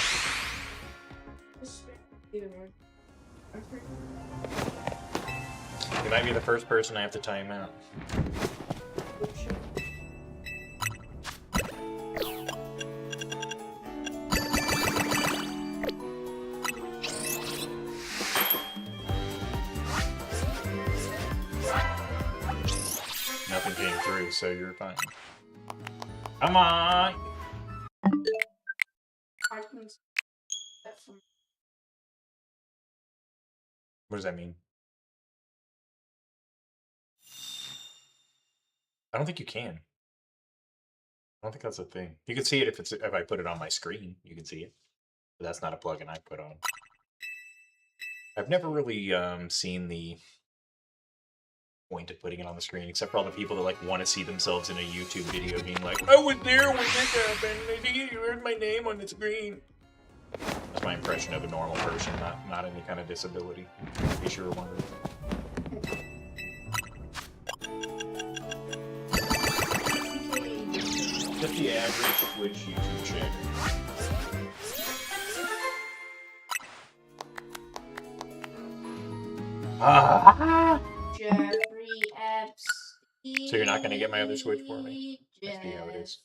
You might be the first person I have to time out. nothing came through, so you're fine. Come on! I can see that from What does that mean? I don't think you can. I don't think that's a thing. You can see it if I put it on my screen. You can see it, but that's not a plugin I put on. I've never really seen the point of putting it on the screen, except for all the people that like want to see themselves in a YouTube video, being like, "I was there when this happened. I think you heard my name on the screen." That's my impression of a normal person, not any kind of disability. In case you were wondering. Just the average Twitch YouTube check. Ah! Jeffrey Epstein. So you're not gonna get my other Switch for me? I see how it is.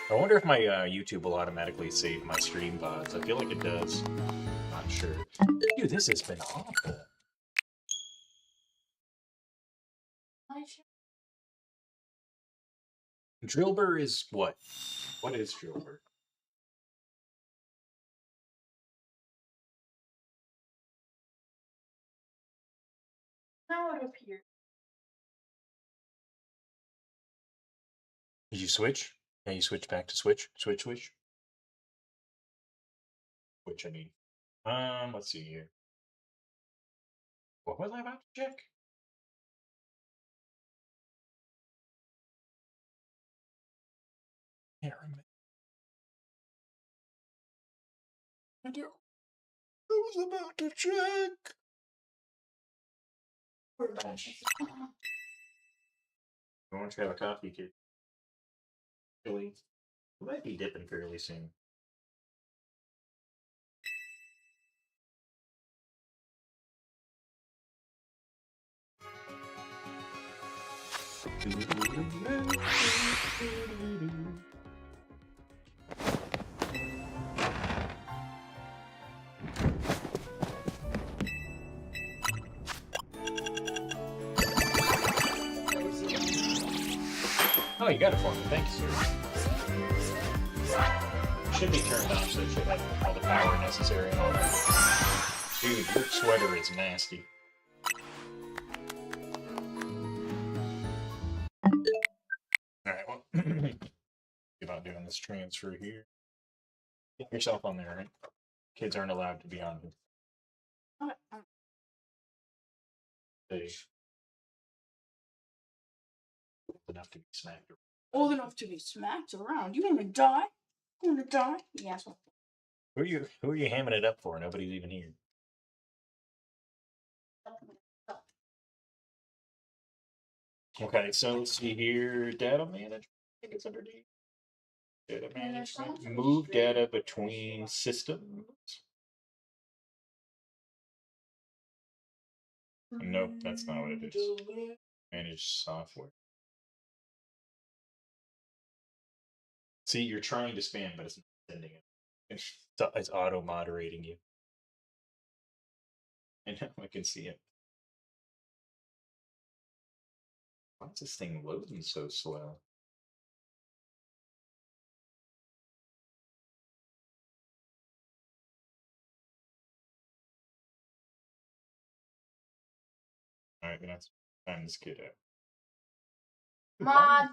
I wonder if my YouTube will automatically save my stream VODs. I feel like it does. Not sure. Dude, this has been awful. Drillbur is what? What is Drillbur? Now it appears. Did you switch? Yeah, you switch back to Switch? Switch. Which, I mean. Let's see here. What was I about to check? Can't remember. I do. I was about to check. You want to have a coffee, kid? Really? We might be dipping fairly soon. Oh, you got it for me. Thank you, sir. Should be turned off, so it should have all the power necessary and all that. Dude, your sweater is nasty. Alright, well, about doing this transfer here. Get yourself on there, right? Kids aren't allowed to be on here. They old enough to be smacked. Old enough to be smacked around. You wanna die? You wanna die? Yes. Who are you hamming it up for? Nobody's even here. Okay, so let's see here. Data management. I think it's under D. Data management. Move data between systems. Nope, that's not what it is. Manage software. See, you're trying to spam, but it's not sending it. It's auto moderating you. I know, I can see it. Why is this thing loading so slow? Alright, gonna have to time this kid out. Mod,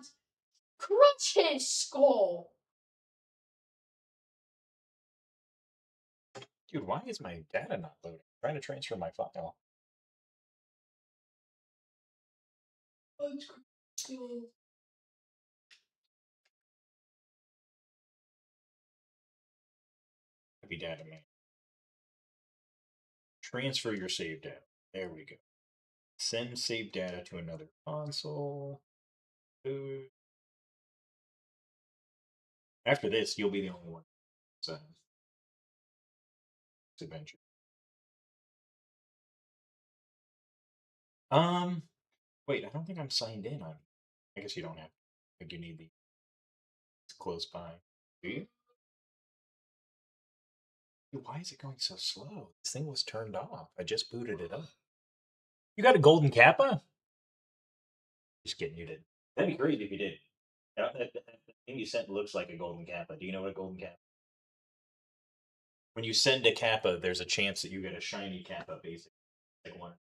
crunch his skull. Dude, why is my data not loading? I'm trying to transfer my file. Copy data man. Transfer your saved data. There we go. Send save data to another console. After this, you'll be the only one. So, adventure. Wait, I don't think I'm signed in on. I guess you don't have. I think you need the. It's close by. Do you? Dude, why is it going so slow? This thing was turned off. I just booted it up. You got a golden kappa? Just kidding, you did. That'd be great if you did. That thing you sent looks like a golden kappa. Do you know what a golden kappa? When you send a kappa, there's a chance that you get a shiny kappa, basically. Like one.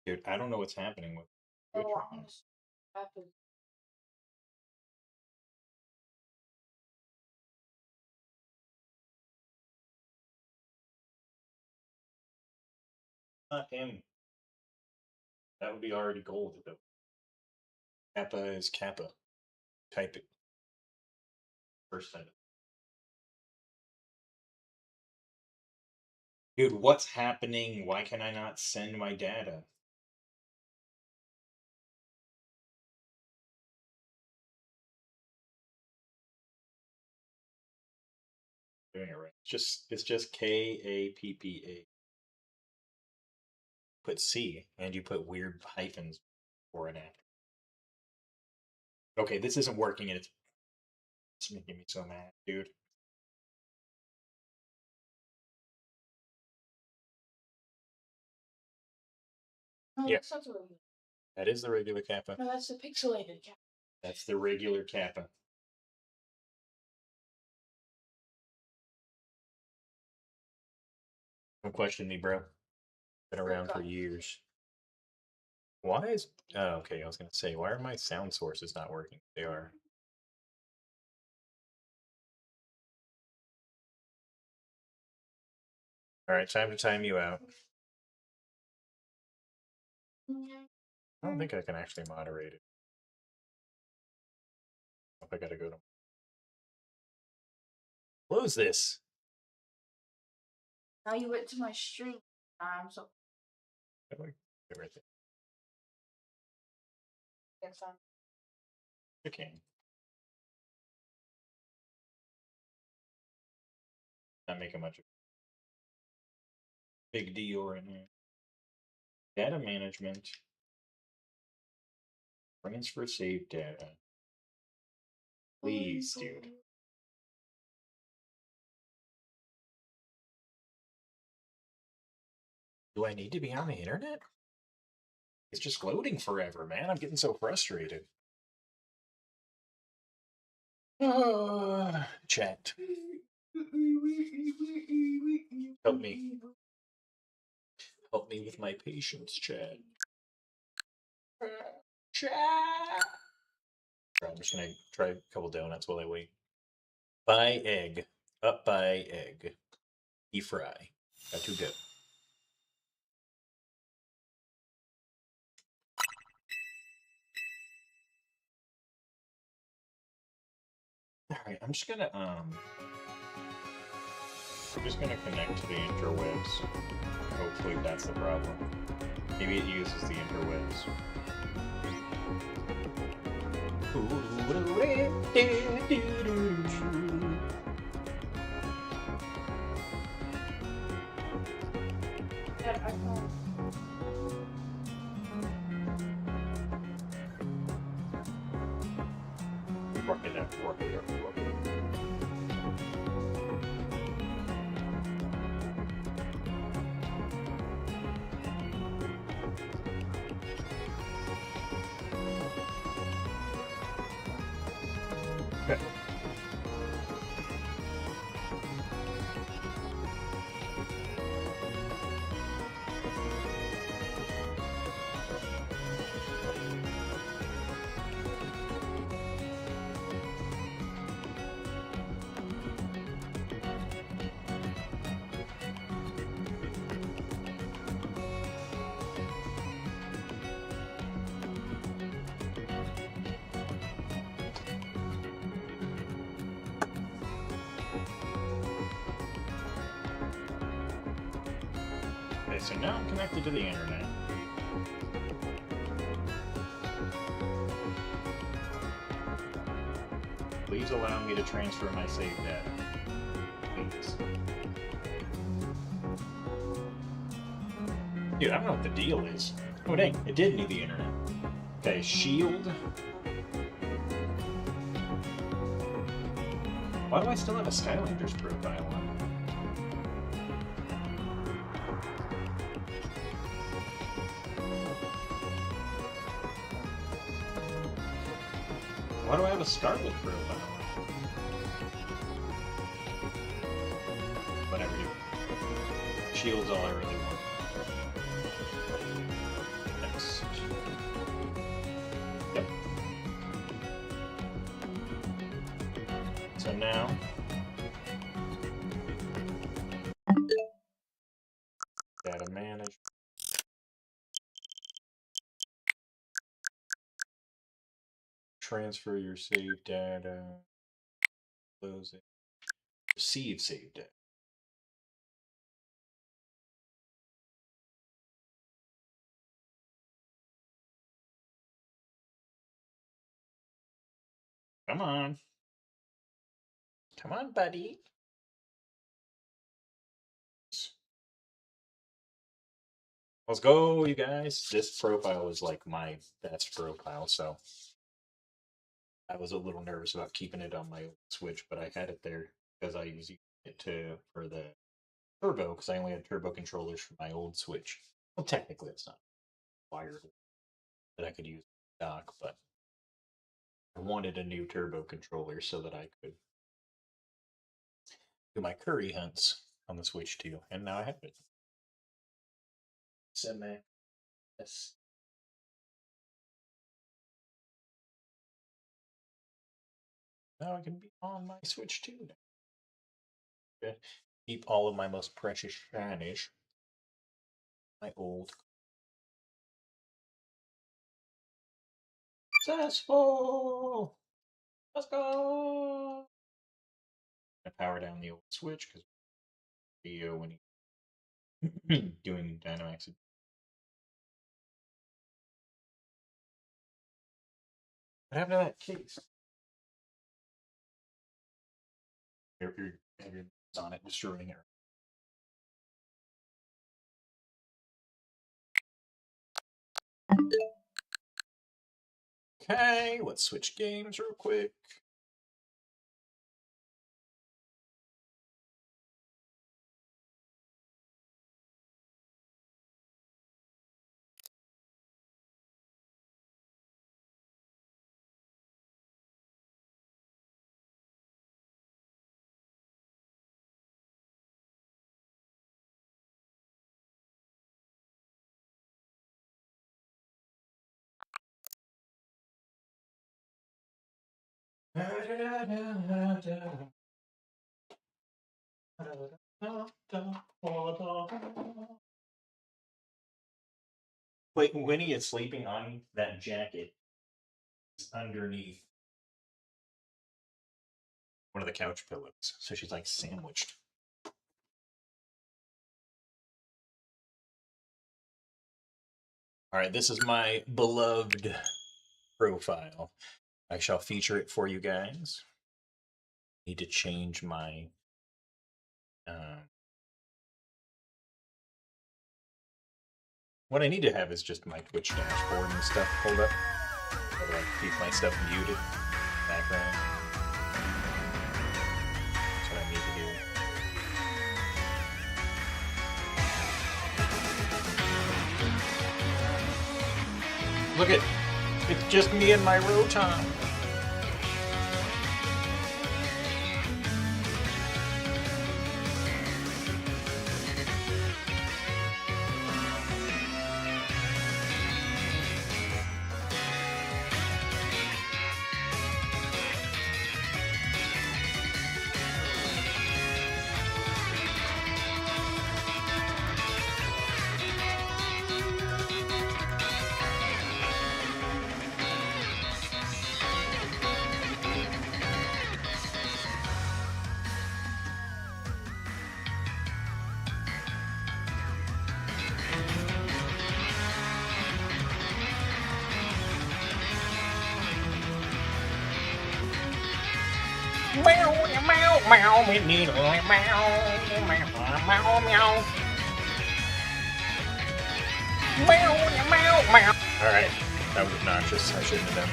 Dude, I don't know what's happening with. Not him. That would be already gold though. Kappa is kappa. Type it. First sentence. Dude, what's happening? Why can I not send my data? Doing it right. It's just KAPPA. Put C and you put weird hyphens for an after. Okay, this isn't working and it's making me so mad, dude. No, Yeah. that's not the regular. That is the regular kappa. No, that's the pixelated Kappa. That's the regular kappa. Don't question me, bro. Been around for years. Why is... Oh, okay, I was going to say, why are my sound sources not working? They are. Alright, time to time you out. I don't think I can actually moderate it. I gotta go to... Close this! Now you went to my stream time, so Right there. that's fine. Okay. Not making much of a big deal right now. Data management. Transfer save data. Please, dude. Do I need to be on the internet? It's just loading forever, man. I'm getting so frustrated. Chat. Help me. Help me with my patience, chat. Chat. I'm just gonna try a couple donuts while I wait. Buy egg. Up by egg. E-fry. Got to go. Alright, I'm just gonna connect to the interwebs. Hopefully that's the problem. Maybe it uses the interwebs. Yeah, I know. Working it. Okay. so now I'm connected to the internet. Please allow me to transfer my save data. Please. Dude, I don't know what the deal is. Oh dang, it did need the internet. Okay, shield. Why do I still have a Skylanders profile on? Why do I have a Scarlet profile? Whatever, dude. Shield's all I really want. Next. Yep. So now... data management. Transfer your save data. Close it. Receive save data. Come on. Come on, buddy. Let's go, you guys. This profile is like my best profile, so I was a little nervous about keeping it on my Switch, but I had it there because I used it for the turbo, because I only had turbo controllers for my old Switch. Well, technically, it's not wired that I could use dock, but I wanted a new turbo controller so that I could do my curry hunts on the Switch too, and now I have it. Semi. Yes. Now I can be on my Switch too. Okay. Keep all of my most precious shinies. My old. Successful! Let's go! I power down the old Switch because video when he doing Dynamax. What happened to that case? You're on it, destroying it. Okay, let's switch games real quick. Wait, Winnie is sleeping on that jacket underneath one of the couch pillows. So she's like sandwiched. All right, this is my beloved profile. I shall feature it for you guys. Need to change my what I need to have is just my Twitch dashboard and stuff pulled up. So like keep my stuff muted background. That's what I need to do. Look at, it's just me and my Rotom. Alright, that was obnoxious. I shouldn't have done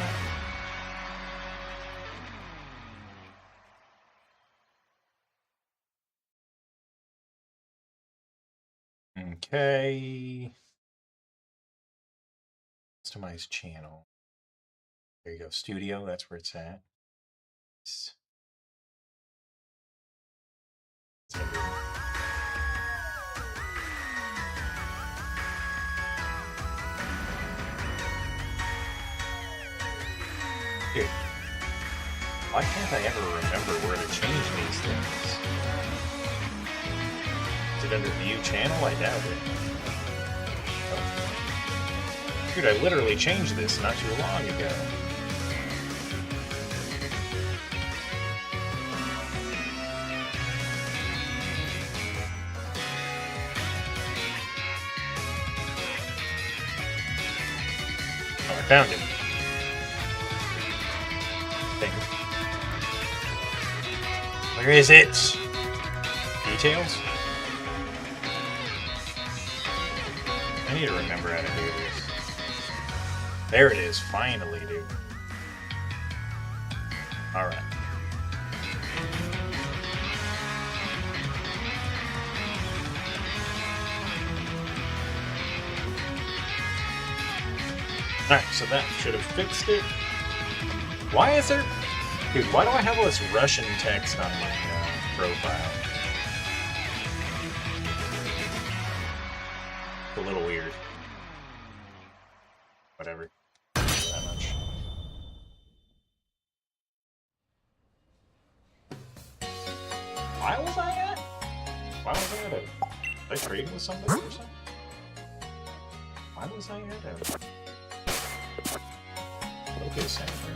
that. Okay. Customize channel. There you go. Studio, that's where it's at. Dude, why can't I ever remember where to change these things? Is it under View Channel? I doubt it. Oh. Dude, I literally changed this not too long ago. Oh, I found it. Where is it? Details? I need to remember how to do this. There it is, finally, dude. Alright. Alright, so that should have fixed it. Why is there... Dude, why do I have all this Russian text on my profile? It's a little weird. Whatever. Not that much. Why was I at? Why was I at it? Was I trading with somebody or something? Why was I at it? Focus center.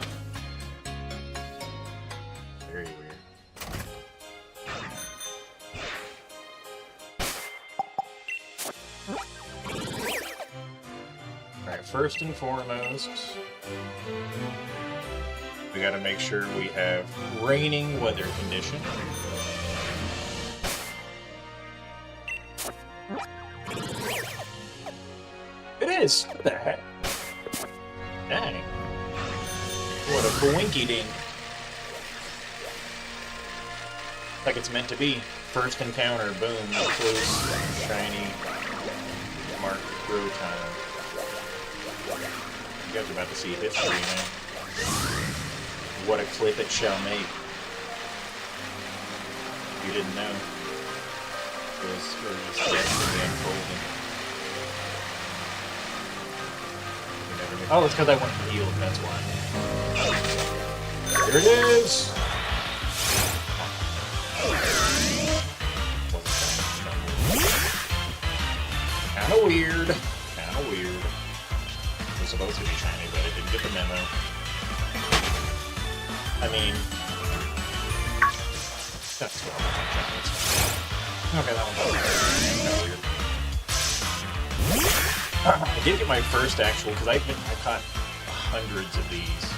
Very weird. Alright, first and foremost, we gotta make sure we have raining weather condition. It is! What the heck? Dang. What a coinky-dink. Like it's meant to be. First encounter, boom, close, shiny, mark, Rotom. You guys are about to see history now. What a clip it shall make. You didn't know. It was just destiny unfolding. You never knew. Oh, it's because I went healed, that's why. There it is! Kinda weird. Kinda weird. It was supposed to be shiny, but I didn't get the memo. I mean... That's what okay, that one's kinda weird. I did get my first actual, because I caught hundreds of these.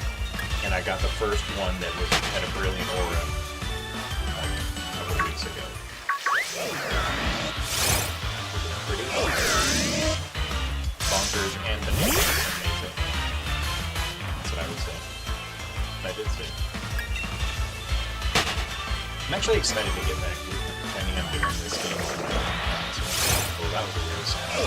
And I got the first one that had a brilliant aura. A couple weeks ago. Pretty bonkers and bananas. Amazing. That's what I would say. I did say. I'm actually excited to get back to it. Planning on doing this game on my own console. Oh, that was a weird sound.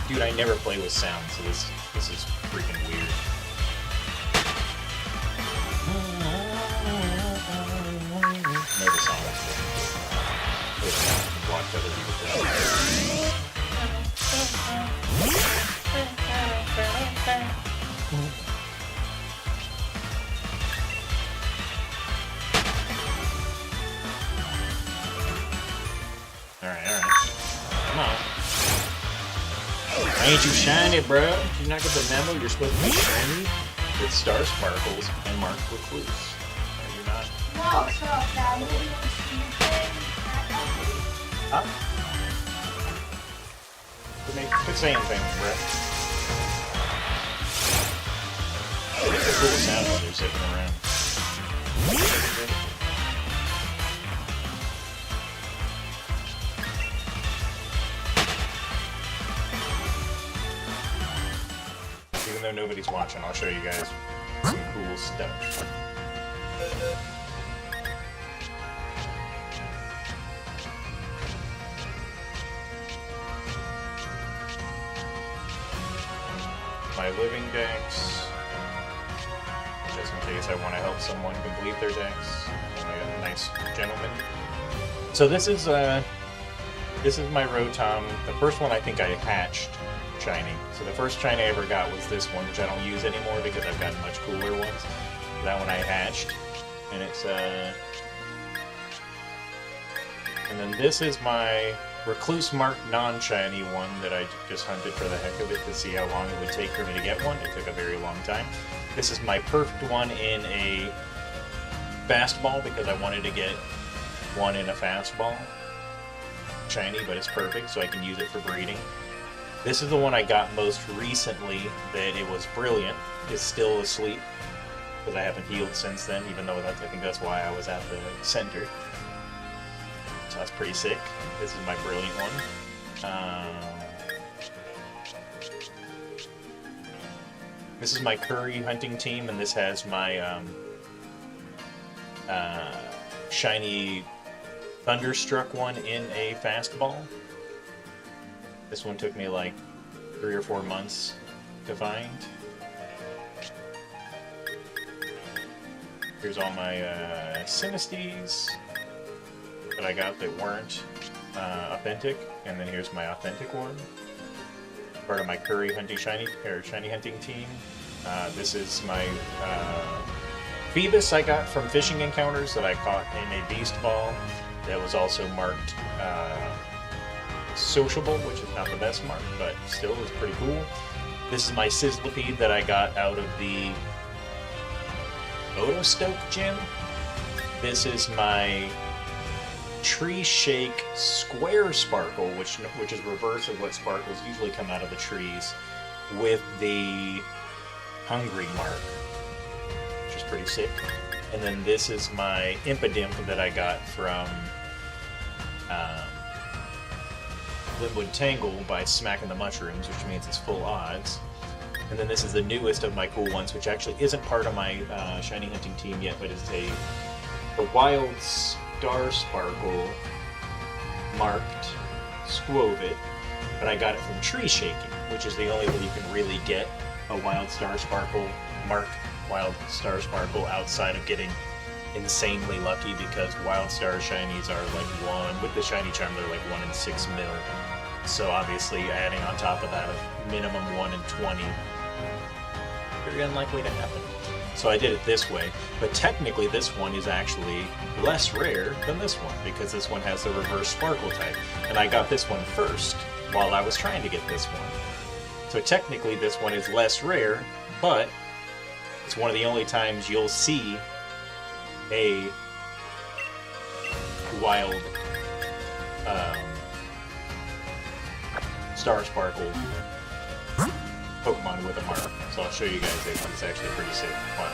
Dude, I never play with sound, so this is freaking weird. Know the song. Watch other people play. Alright. Come on. Ain't you shiny, bro? Did you not get the memo? You're supposed to be shiny with star sparkles and marked Recluse. Are you not? No, stop that. Huh? Quit saying things, bro. cool sound when they're zipping around. Even though nobody's watching, I'll show you guys some cool stuff. My living decks, just in case I want to help someone complete their decks. A nice gentleman. So this is my Rotom. The first one I think I hatched shiny. So the first shiny I ever got was this one, which I don't use anymore because I've gotten much cooler ones. That one I hatched, and it's and then this is my Recluse marked non-shiny one that I just hunted for the heck of it to see how long it would take for me to get one. It took a very long time. This is my perfect one in a fastball because I wanted to get one in a fastball. Shiny, but it's perfect, so I can use it for breeding. This is the one I got most recently that it was brilliant. It's still asleep because I haven't healed since then, even though I think that's why I was at the center. So that's pretty sick. This is my brilliant one. This is my Curry hunting team, and this has my shiny Thunderstruck one in a fastball. This one took me like 3 or 4 months to find. Here's all my Sinistes that I got that weren't authentic, and then here's my authentic one. Part of my Curry hunting shiny hunting team. This is my Phoebus I got from fishing encounters that I caught in a beast ball. That was also marked sociable, which is not the best mark, but still is pretty cool. This is my Sizzlipede that I got out of the Otostoke gym. This is my Tree Shake Square Sparkle, which is reverse of what sparkles usually come out of the trees, with the Hungry mark, which is pretty sick. And then this is my Impidimp that I got from Linwood Tangle by smacking the mushrooms, which means it's full odds. And then this is the newest of my cool ones, which actually isn't part of my shiny hunting team yet, but is the Wild Star Sparkle marked Squovit, but I got it from Tree Shaking, which is the only way you can really get a Wild Star Sparkle marked Wild Star Sparkle outside of getting insanely lucky, because Wild Star shinies are like one, with the shiny charm, they're like 1 in 6 mil. So obviously adding on top of that a minimum 1 in 20, very unlikely to happen. So I did it this way, but technically this one is actually less rare than this one, because this one has the reverse sparkle type. And I got this one first while I was trying to get this one. So technically this one is less rare, but it's one of the only times you'll see a wild Star Sparkle Pokemon with a mark. So I'll show you guys this one. It's actually pretty sick. Watch.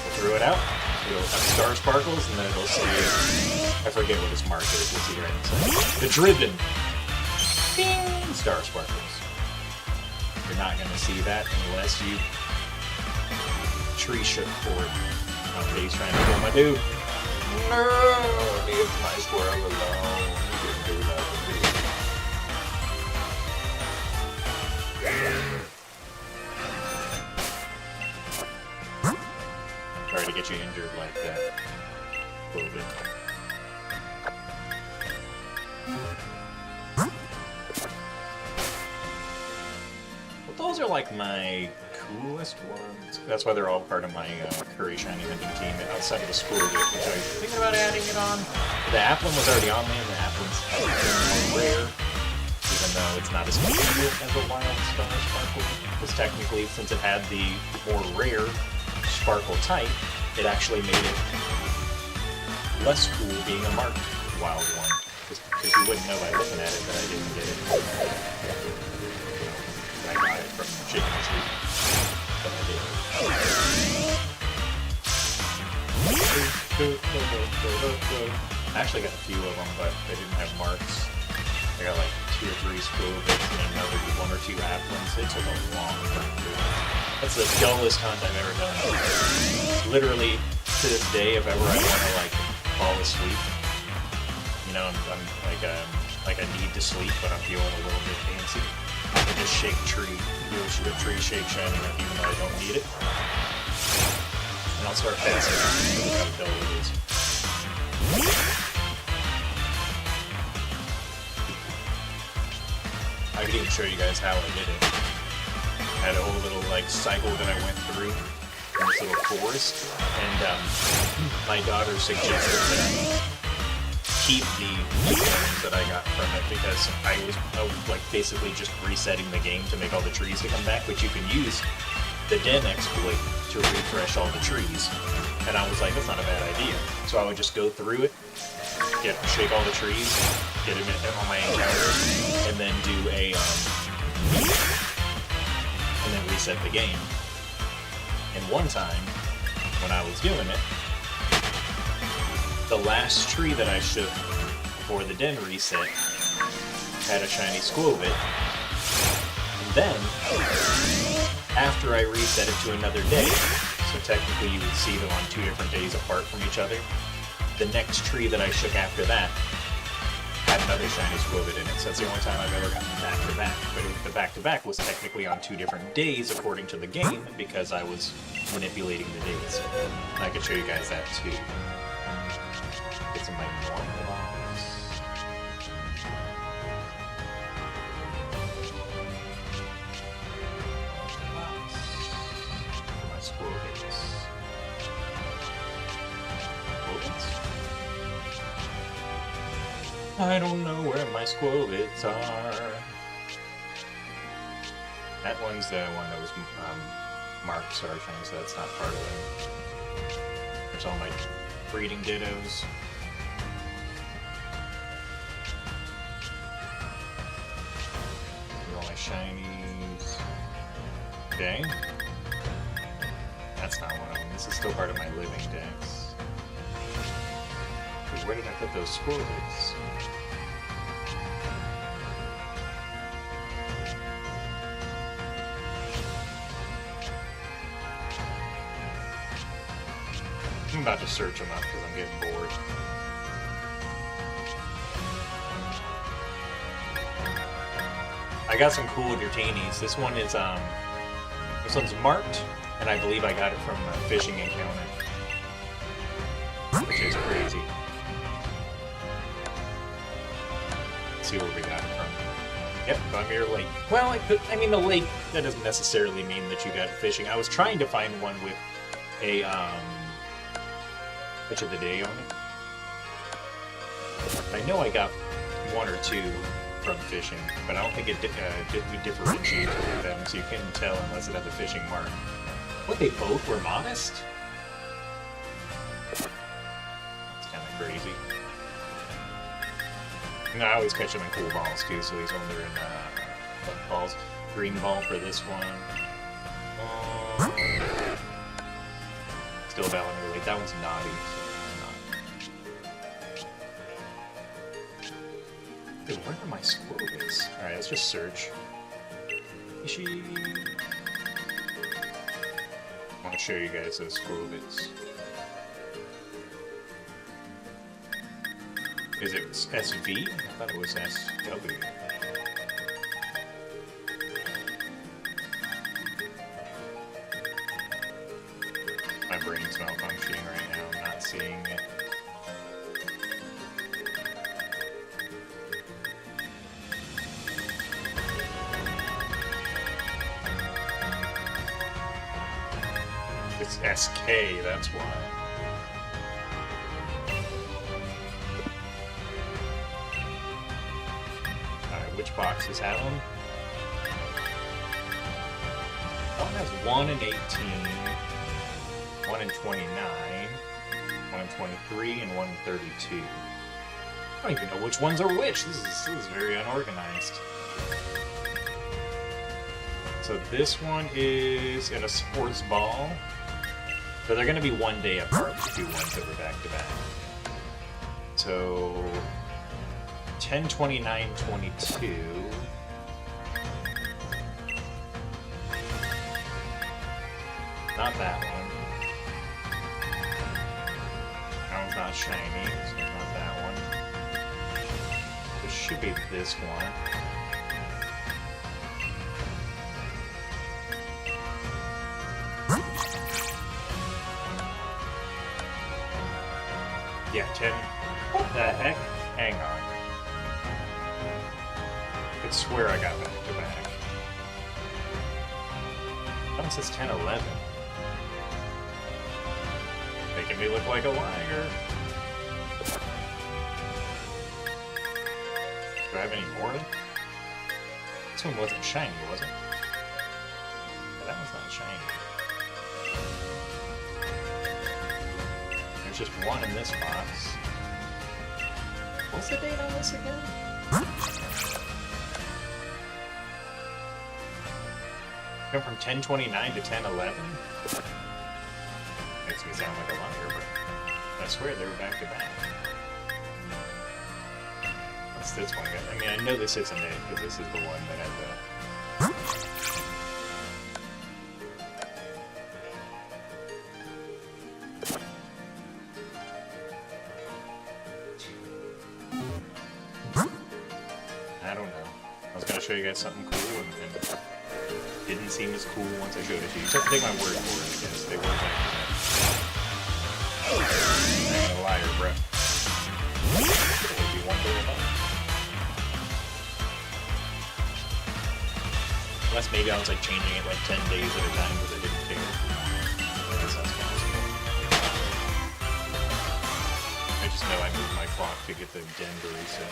We'll throw it out. It'll have Star Sparkles, and then it'll say, I forget what its mark is. We'll see right inside. The Driven Ding! Star Sparkles. You're not going to see that unless you tree shook for it. Okay, he's trying to kill my dude. No! Leave my squirrel alone. He didn't do nothing, dude. Sorry to get you injured like that. A little bit. Well, those are like my coolest ones. That's why they're all part of my Curry Shiny Hunting team outside of the school bit, which I was thinking about adding it on. The Applin was already on there, and the Applin's more rare, even though it's not as competitive as a Wild Star Sparkle. Because technically, since it had the more rare Sparkle type, it actually made it less cool being a marked wild one. Because you wouldn't know by looking at it that I didn't get it. I got it from Chicken Street. But I did. I actually got a few of them, but they didn't have marks. I got like 2 or 3 Squirrels and another 1 or 2 Applins. It took a long time to do it. That's the dullest hunt I've ever done. Literally, to this day, if ever I want to like fall asleep, you know, I'm like I need to sleep, but I'm feeling a little bit fancy. I can just shake tree, do a tree shake shiny up even though I don't need it. And I'll start passing out because of how dull it is. I could even show you guys how I did it. I had a whole little like cycle that I went through in this little forest, and my daughter suggested that I keep the gems that I got from it because I was like basically just resetting the game to make all the trees to come back, but you can use the den exploit to refresh all the trees. And I was like, that's not a bad idea. So I would just go through it, shake all the trees, get them in on my encounters, and then do a and then reset the game. And one time, when I was doing it, the last tree that I shook before the den reset had a shiny Squirrel. And then, after I reset it to another day, so technically you would see them on 2 different days apart from each other, the next tree that I shook after that had another shiny Squirrel in it, so that's the only time I've ever gotten back-to-back. But the back-to-back was technically on 2 different days according to the game, because I was manipulating the dates. And I could show you guys that too. Get some of my normal box. My Squirrel bits. I don't know where my Squirrel bits are. That one's the one that was marked Sargent, so that's not part of it. There's all my breeding dittos. There's all my shinies. Okay. That's not one of them. This is still part of my living decks. Where did I put those Squirrels? I'm about to search them up because I'm getting bored. I got some cool Gertanies. This one's marked, and I believe I got it from a fishing encounter, which is crazy. Let's see where we got it from. Yep, Gumir Lake. Well, I mean, the lake, that doesn't necessarily mean that you got it fishing. I was trying to find one with a, Pitch of the Day on it. I know I got 1 or 2 from fishing, but I don't think we differentiated them, so you couldn't tell unless it had the fishing mark. What, they both were modest? That's kind of crazy. And I always catch them in cool balls too, so these ones are in balls. Green ball for this one. Still Valinor Lake. That one's naughty. Dude, where are my Squirrels? Alright, let's just search. Ishi. I want to show you guys those Squirrels. Is it SV? I thought it was SW. My brain's malfunctioning right now. I'm not seeing it. It's SK, that's why. Alright, which boxes have them? That one has 1 and 18, 1 and 29, 1 and 23, and 1 and 32. I don't even know which ones are which. This is very unorganized. So this one is in a sports ball. So they're going to be 1 day apart, the 2 ones that were back to back. So 10/29/22. Not that one. That one's not shiny, so not that one. This should be this one. Yeah, 10. What the heck? Hang on. I could swear I got back to back. That one says 10/11. Making me look like a liar. Do I have any more? This one wasn't shiny, was it? Yeah, that one's not shiny. There's just one in this box. What's the date on this again? Come from 10/29 to 10/11? Makes me sound like a liar, but I swear they were back to back. What's this one? I mean, I know this isn't it, because this is the one that had the... I don't know. I was going to show you guys something cool, and it didn't seem as cool once I showed it to you. You have to take my word for it, I guess. They were back to back. I ain't a liar, bro. It would be 1 day apart. Unless maybe I was like changing it like 10 days at a time because I didn't care. I guess that's possible. I just know I moved my clock to get the Denver reset.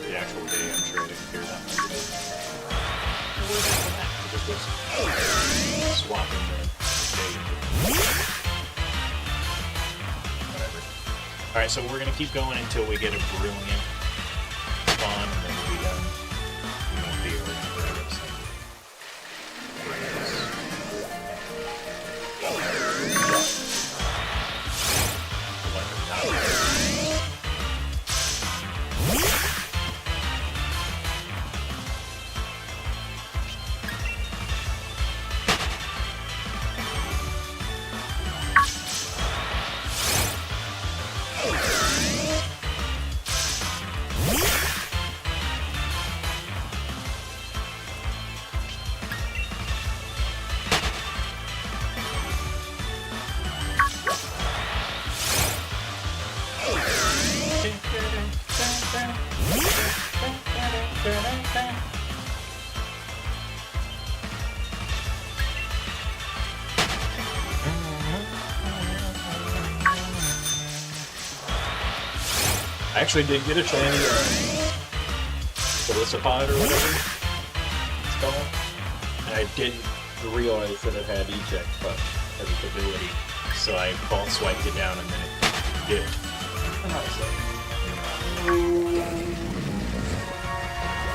The actual day, I'm sure I didn't care that much. We're back to that. It just was swapping the day. Whatever. Alright, so we're gonna keep going until we get a brilliant spawn, and then we'll be done. We won't be able to grab it, so. I actually did get a shiny Felicipod or whatever it's called, and I didn't realize that it had eject but as its ability, so I fault swiped it down and then it dipped. And I was like,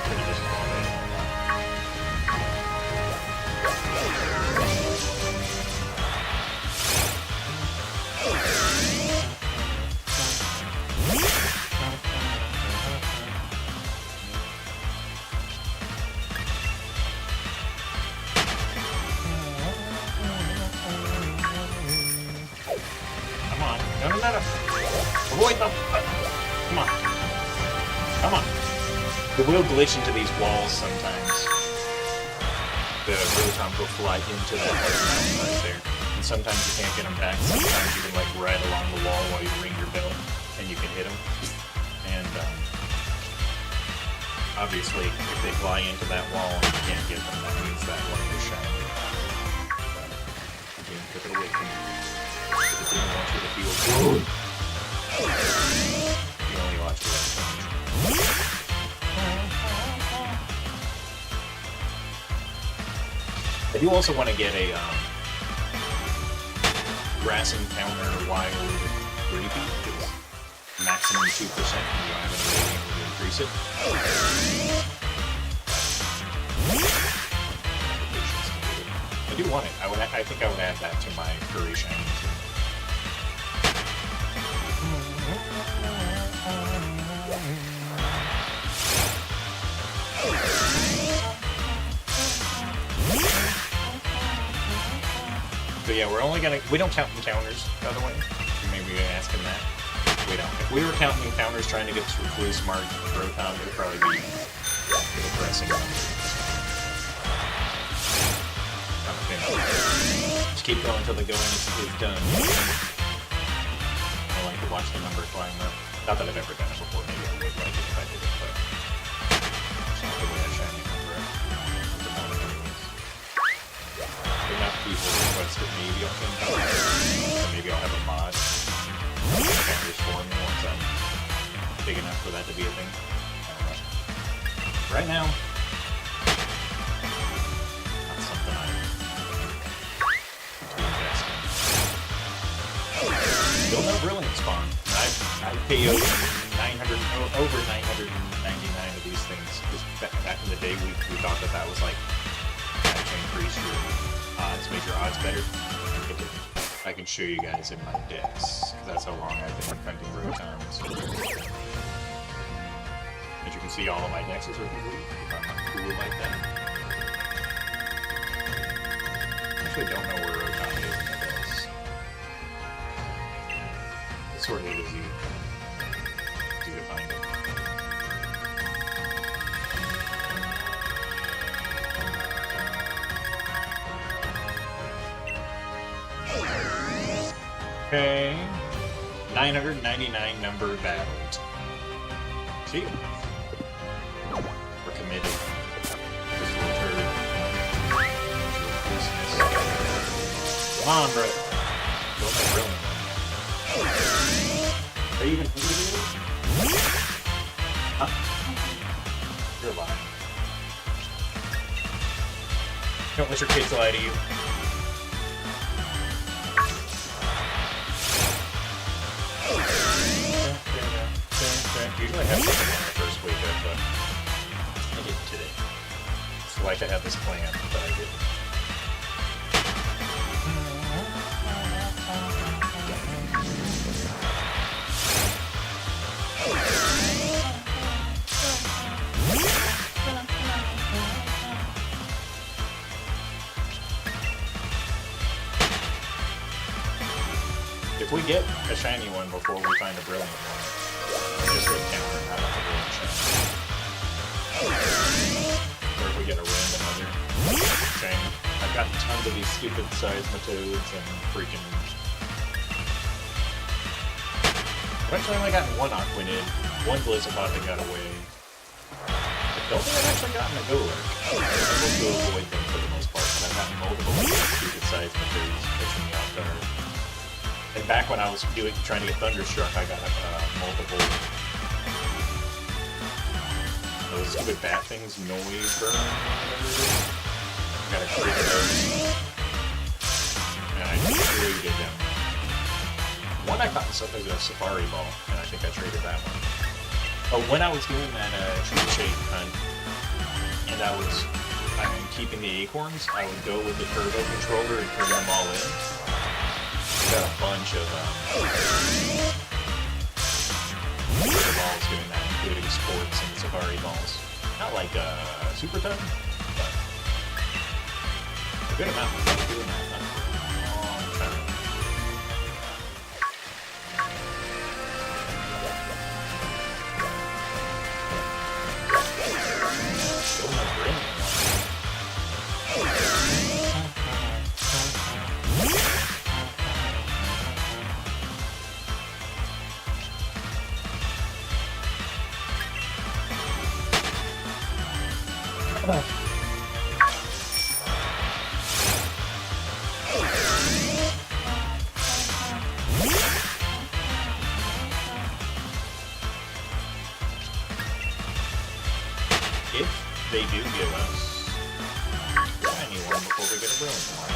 pretty disappointed. Avoid them! Come on. Come on. It will glitch into these walls sometimes. The Rotom will fly into that mountain right there. And sometimes you can't get them back. Sometimes you can like ride along the wall while you ring your bell and you can hit them. And obviously, if they fly into that wall and you can't get them, that means that one was shiny. The game took it away from you. It didn't want you to feel good. You only watch the left side. I do also want to get a grass encounter wild repeat. It's maximum 2% and you don't have any way to increase it. I I do want it. I think I would add that to my furry shiny too. So yeah, we're only gonna, we don't count encounters, by the way. Maybe you're asking that. We don't. If we were counting encounters trying to get this Recluse Mark Rotom, it would probably be depressing. Just keep going until the going is done. I like to watch the number climb up. Not that I've ever done it before, maybe I would like it if I did it, but it's not the way I shiny number at the moment anyways. Enough people requested maybe I'll change it, or maybe I'll have a mod. Counters for me once I'm big enough for that to be a thing. I don't know. Right now, not something I'm too invested in. Still no Brilliant Spawn. I pay over 999 of these things. Because back in the day, we thought that was like to increase your odds, made your odds better. It didn't. I can show you guys in my decks, because that's how long I've been hunting Rotoms. As you can see, all of my decks are cool like that. I actually don't know where Rotom is in the decks. It's sort of easy to find it. Okay. 999 number battled. See? We're committed. This little turd. Come on, bro. Don't have brilliant one yet. Are you even eating it? Huh? You're lying. Don't let your kids lie to you. Usually I have something when I first wake up, but I didn't today. It's like I had this plan, but I didn't. If we get a shiny one before we find a brilliant one, just a counter, not a brilliant shiny. Or if we get a random other shiny. I've got tons of these stupid seismitoads and freaking... I've actually only gotten one Aquanid, one Blizzapod that got away. I don't think I've actually gotten a Golurk. I'm able to avoid them for the most part, but I've gotten multiple of these stupid seismitoads pitching me off guard. And back when I was trying to get Thunderstruck, I got multiple those stupid bat things, noise burn, whatever it is. I got a crate of those, and I traded them. One I caught as a Safari Ball, and I think I traded that one. Oh, when I was doing that tree shade hunt, and I was keeping the acorns, I would go with the turbo controller and turn them all in. Got a bunch of balls doing that, including sports and safari balls. Not like super ton, but a good amount of doing that. Not for a long time. Still no brilliant one. If they do give us anyone before we get a brilliant one.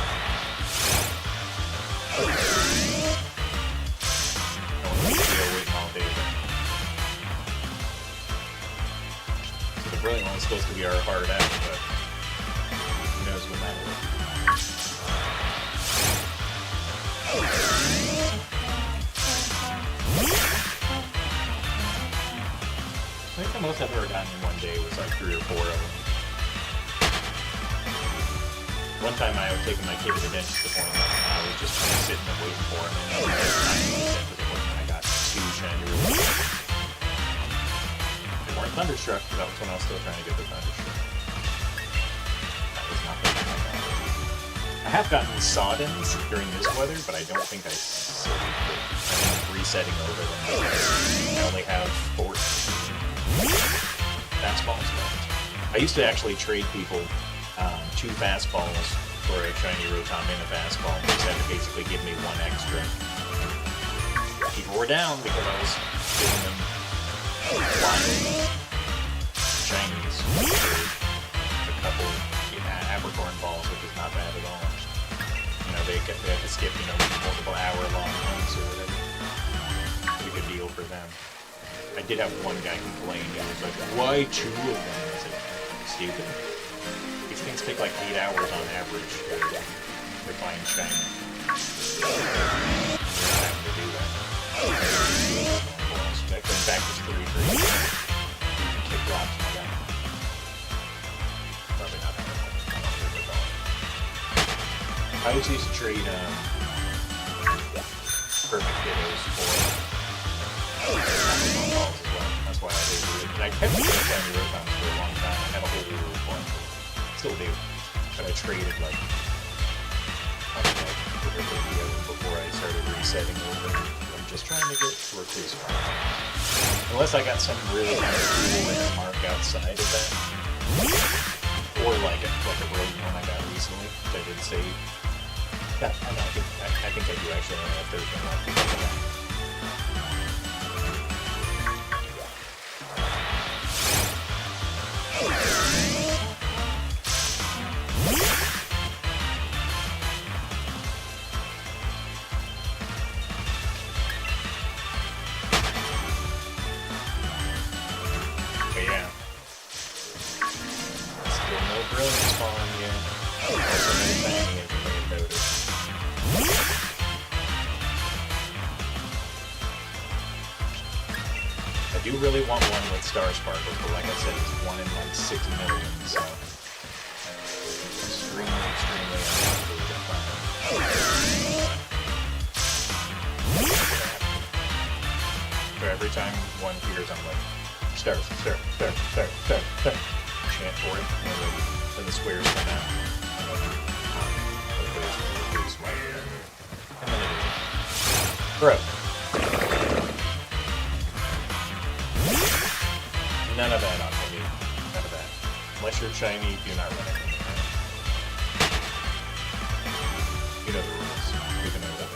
I want to be waiting all day. So the brilliant one's supposed to be our hard out, but who knows when that will be. The most I've ever gotten in one day was like 3 or 4 of them. One time I was taking my kid to the dentist appointment, and I was just kind of sitting and waiting for him, and then by the time he was at the dentist appointment, I got 2 shiny Rotom. They weren't Thunderstruck, but that was when I was still trying to get the Thunderstruck. That was not the time I got it. I have gotten Soddens during this weather, but I don't think I saved it. I think I'm resetting over them because I only have 14 fastballs left. I used to actually trade people 2 fastballs for a shiny Rotom and a fastball, and just had to basically give me 1 extra. People were down because I was giving them wild shinies for a couple apricorn balls, which is not bad at all. You know, they had to skip, you know, multiple hour-long hunts or whatever. It's a good deal for them. I did have one guy complain. He was like, "Why 2 of them?" I was like, "Stupid. These things take like 8 hours on average. They're flying shiny. You're not having to do that." Going back to 3 for you can kick rocks, my guy. Probably not that much. I don't think at all. I just used to trade perfect dittos for balls as well. That's why I did it. And I kept doing shiny Rotoms for a long time. I had a whole bunch of them. Still do. But I traded like, I don't know, over 50 of them before I started resetting over. I'm just trying to get to Recluse. Unless I got something really kind of cool in the mark outside of that. Or like a brilliant one I got recently, which I did save. Yeah, I think I do actually only have 13 left because of that. But yeah. Still no brilliant spawn yet. Also no fanny, as you may have noticed. I do really want one with Star Sparkles, but like I said, it's 1 in like 6 million, so extremely unlikely to find. So every time one appears, I'm like, star, chant for it, when the squares come out. And then it is. Bro. None of that on me. None of that. Unless you're shiny, do not run it. You know the rules. You can know this.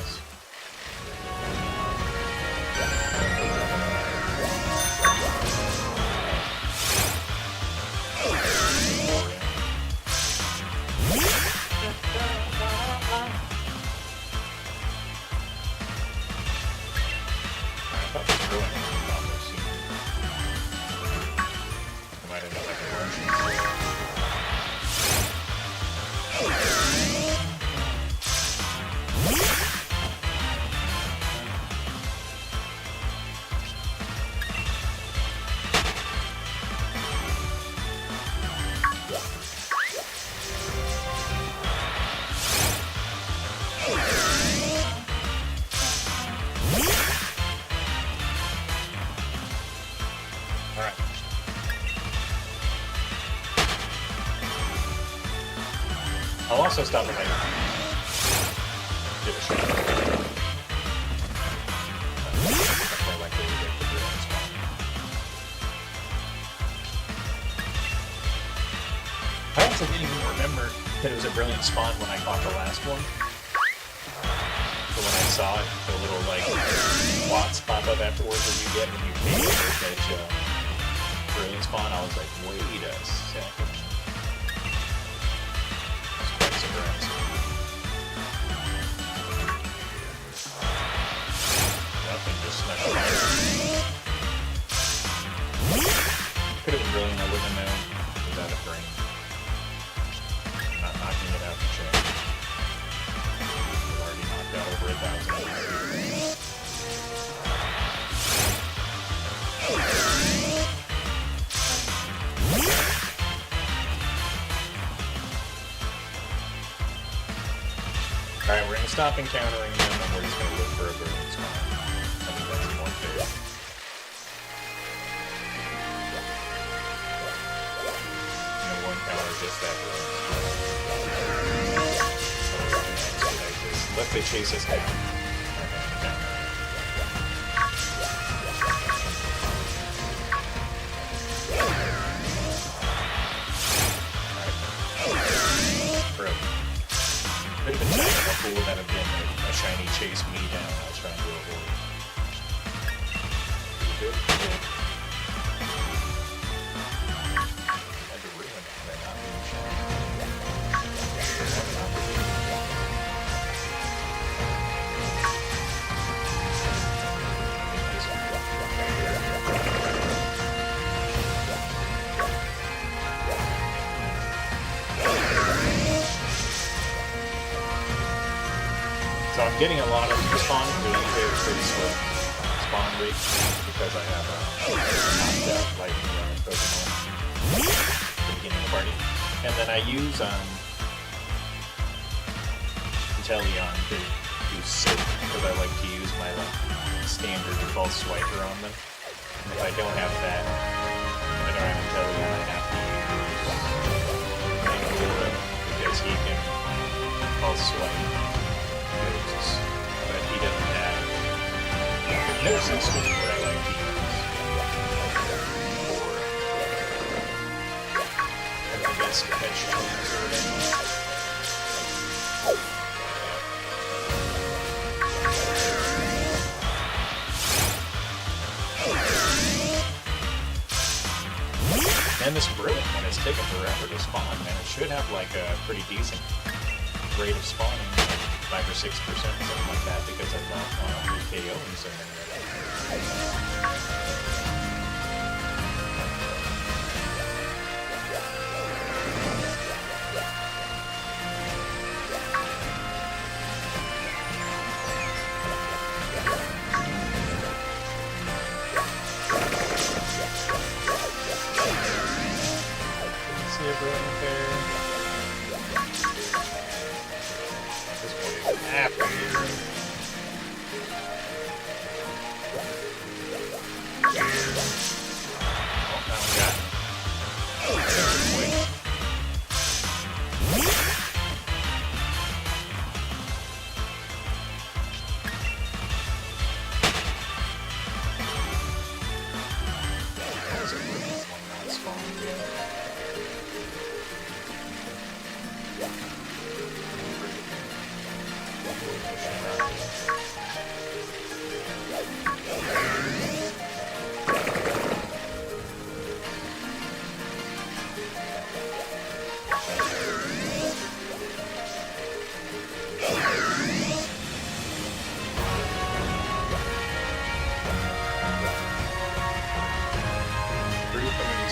I'll also stop if I give a shot. That's more likely to get the brilliant spawn. I also didn't even remember that it was a brilliant spawn when I caught the last one. So when I saw it, the little like plots pop up afterwards that you get when you KO or catch brilliant spawn, I was like, wait a second. Nothing just snuck up. Could have been brilliant, I wouldn't have known. Without a brain. Not knocking it out the check. I've already knocked out over 1,000. Alright, we're gonna stop encountering them and we're just gonna look for a burning spawn. I think that's more fair. You know, one counter just that burning spawn. Let they chase us down. Could have been shiny. How cool would that have been? A shiny chase me down. I was trying to avoid. Good. Had to ruin it by not being shiny. So I'm getting a lot of spawn rate, pretty slow spawn rate, because I have knocked out lightning round Pokemon at the beginning of the party. And then I use Inteleon to do Soak, because I like to use my standard default swiper on them. And if I don't have that, I don't have Inteleon, I have to use Angora, because he can pulse swipe. But he doesn't have hypnosis, which is what I like to use for the best catch chance or whatever. And this brilliant one has taken forever to spawn, and it should have like a pretty decent rate of spawning. 5 or 6%, something like that, because I'm not KOing so many already. See a brilliant pair. After you. Oh, now we got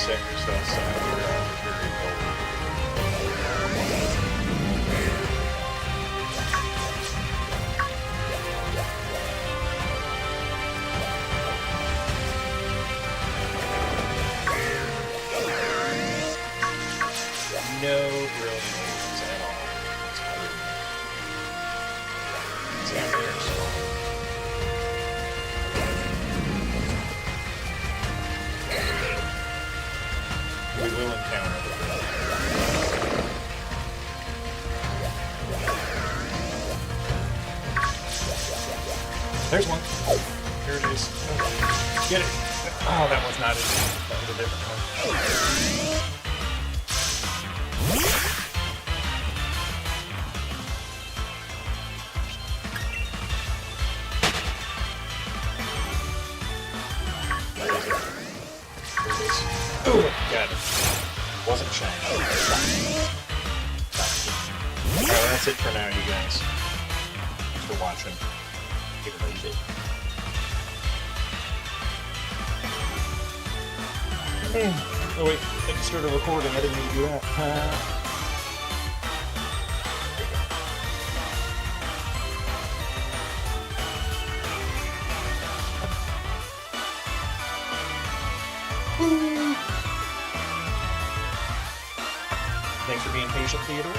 sector stuff, so we're very cold. No brilliant moves at all. It's down there, we will encounter the brilliant. There's one. Here it is. Oh, get it. Oh, that was not it. That was a different one. Oh, got it. Wasn't shiny. Alright, well, that's it for now, you guys. Thanks for watching. Give it a bit. Oh wait, I just started recording. I didn't mean to do that. Thanks for being patient, Theodore.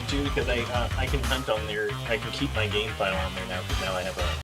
too because I can hunt on there. I can keep my game file on there now because now I have a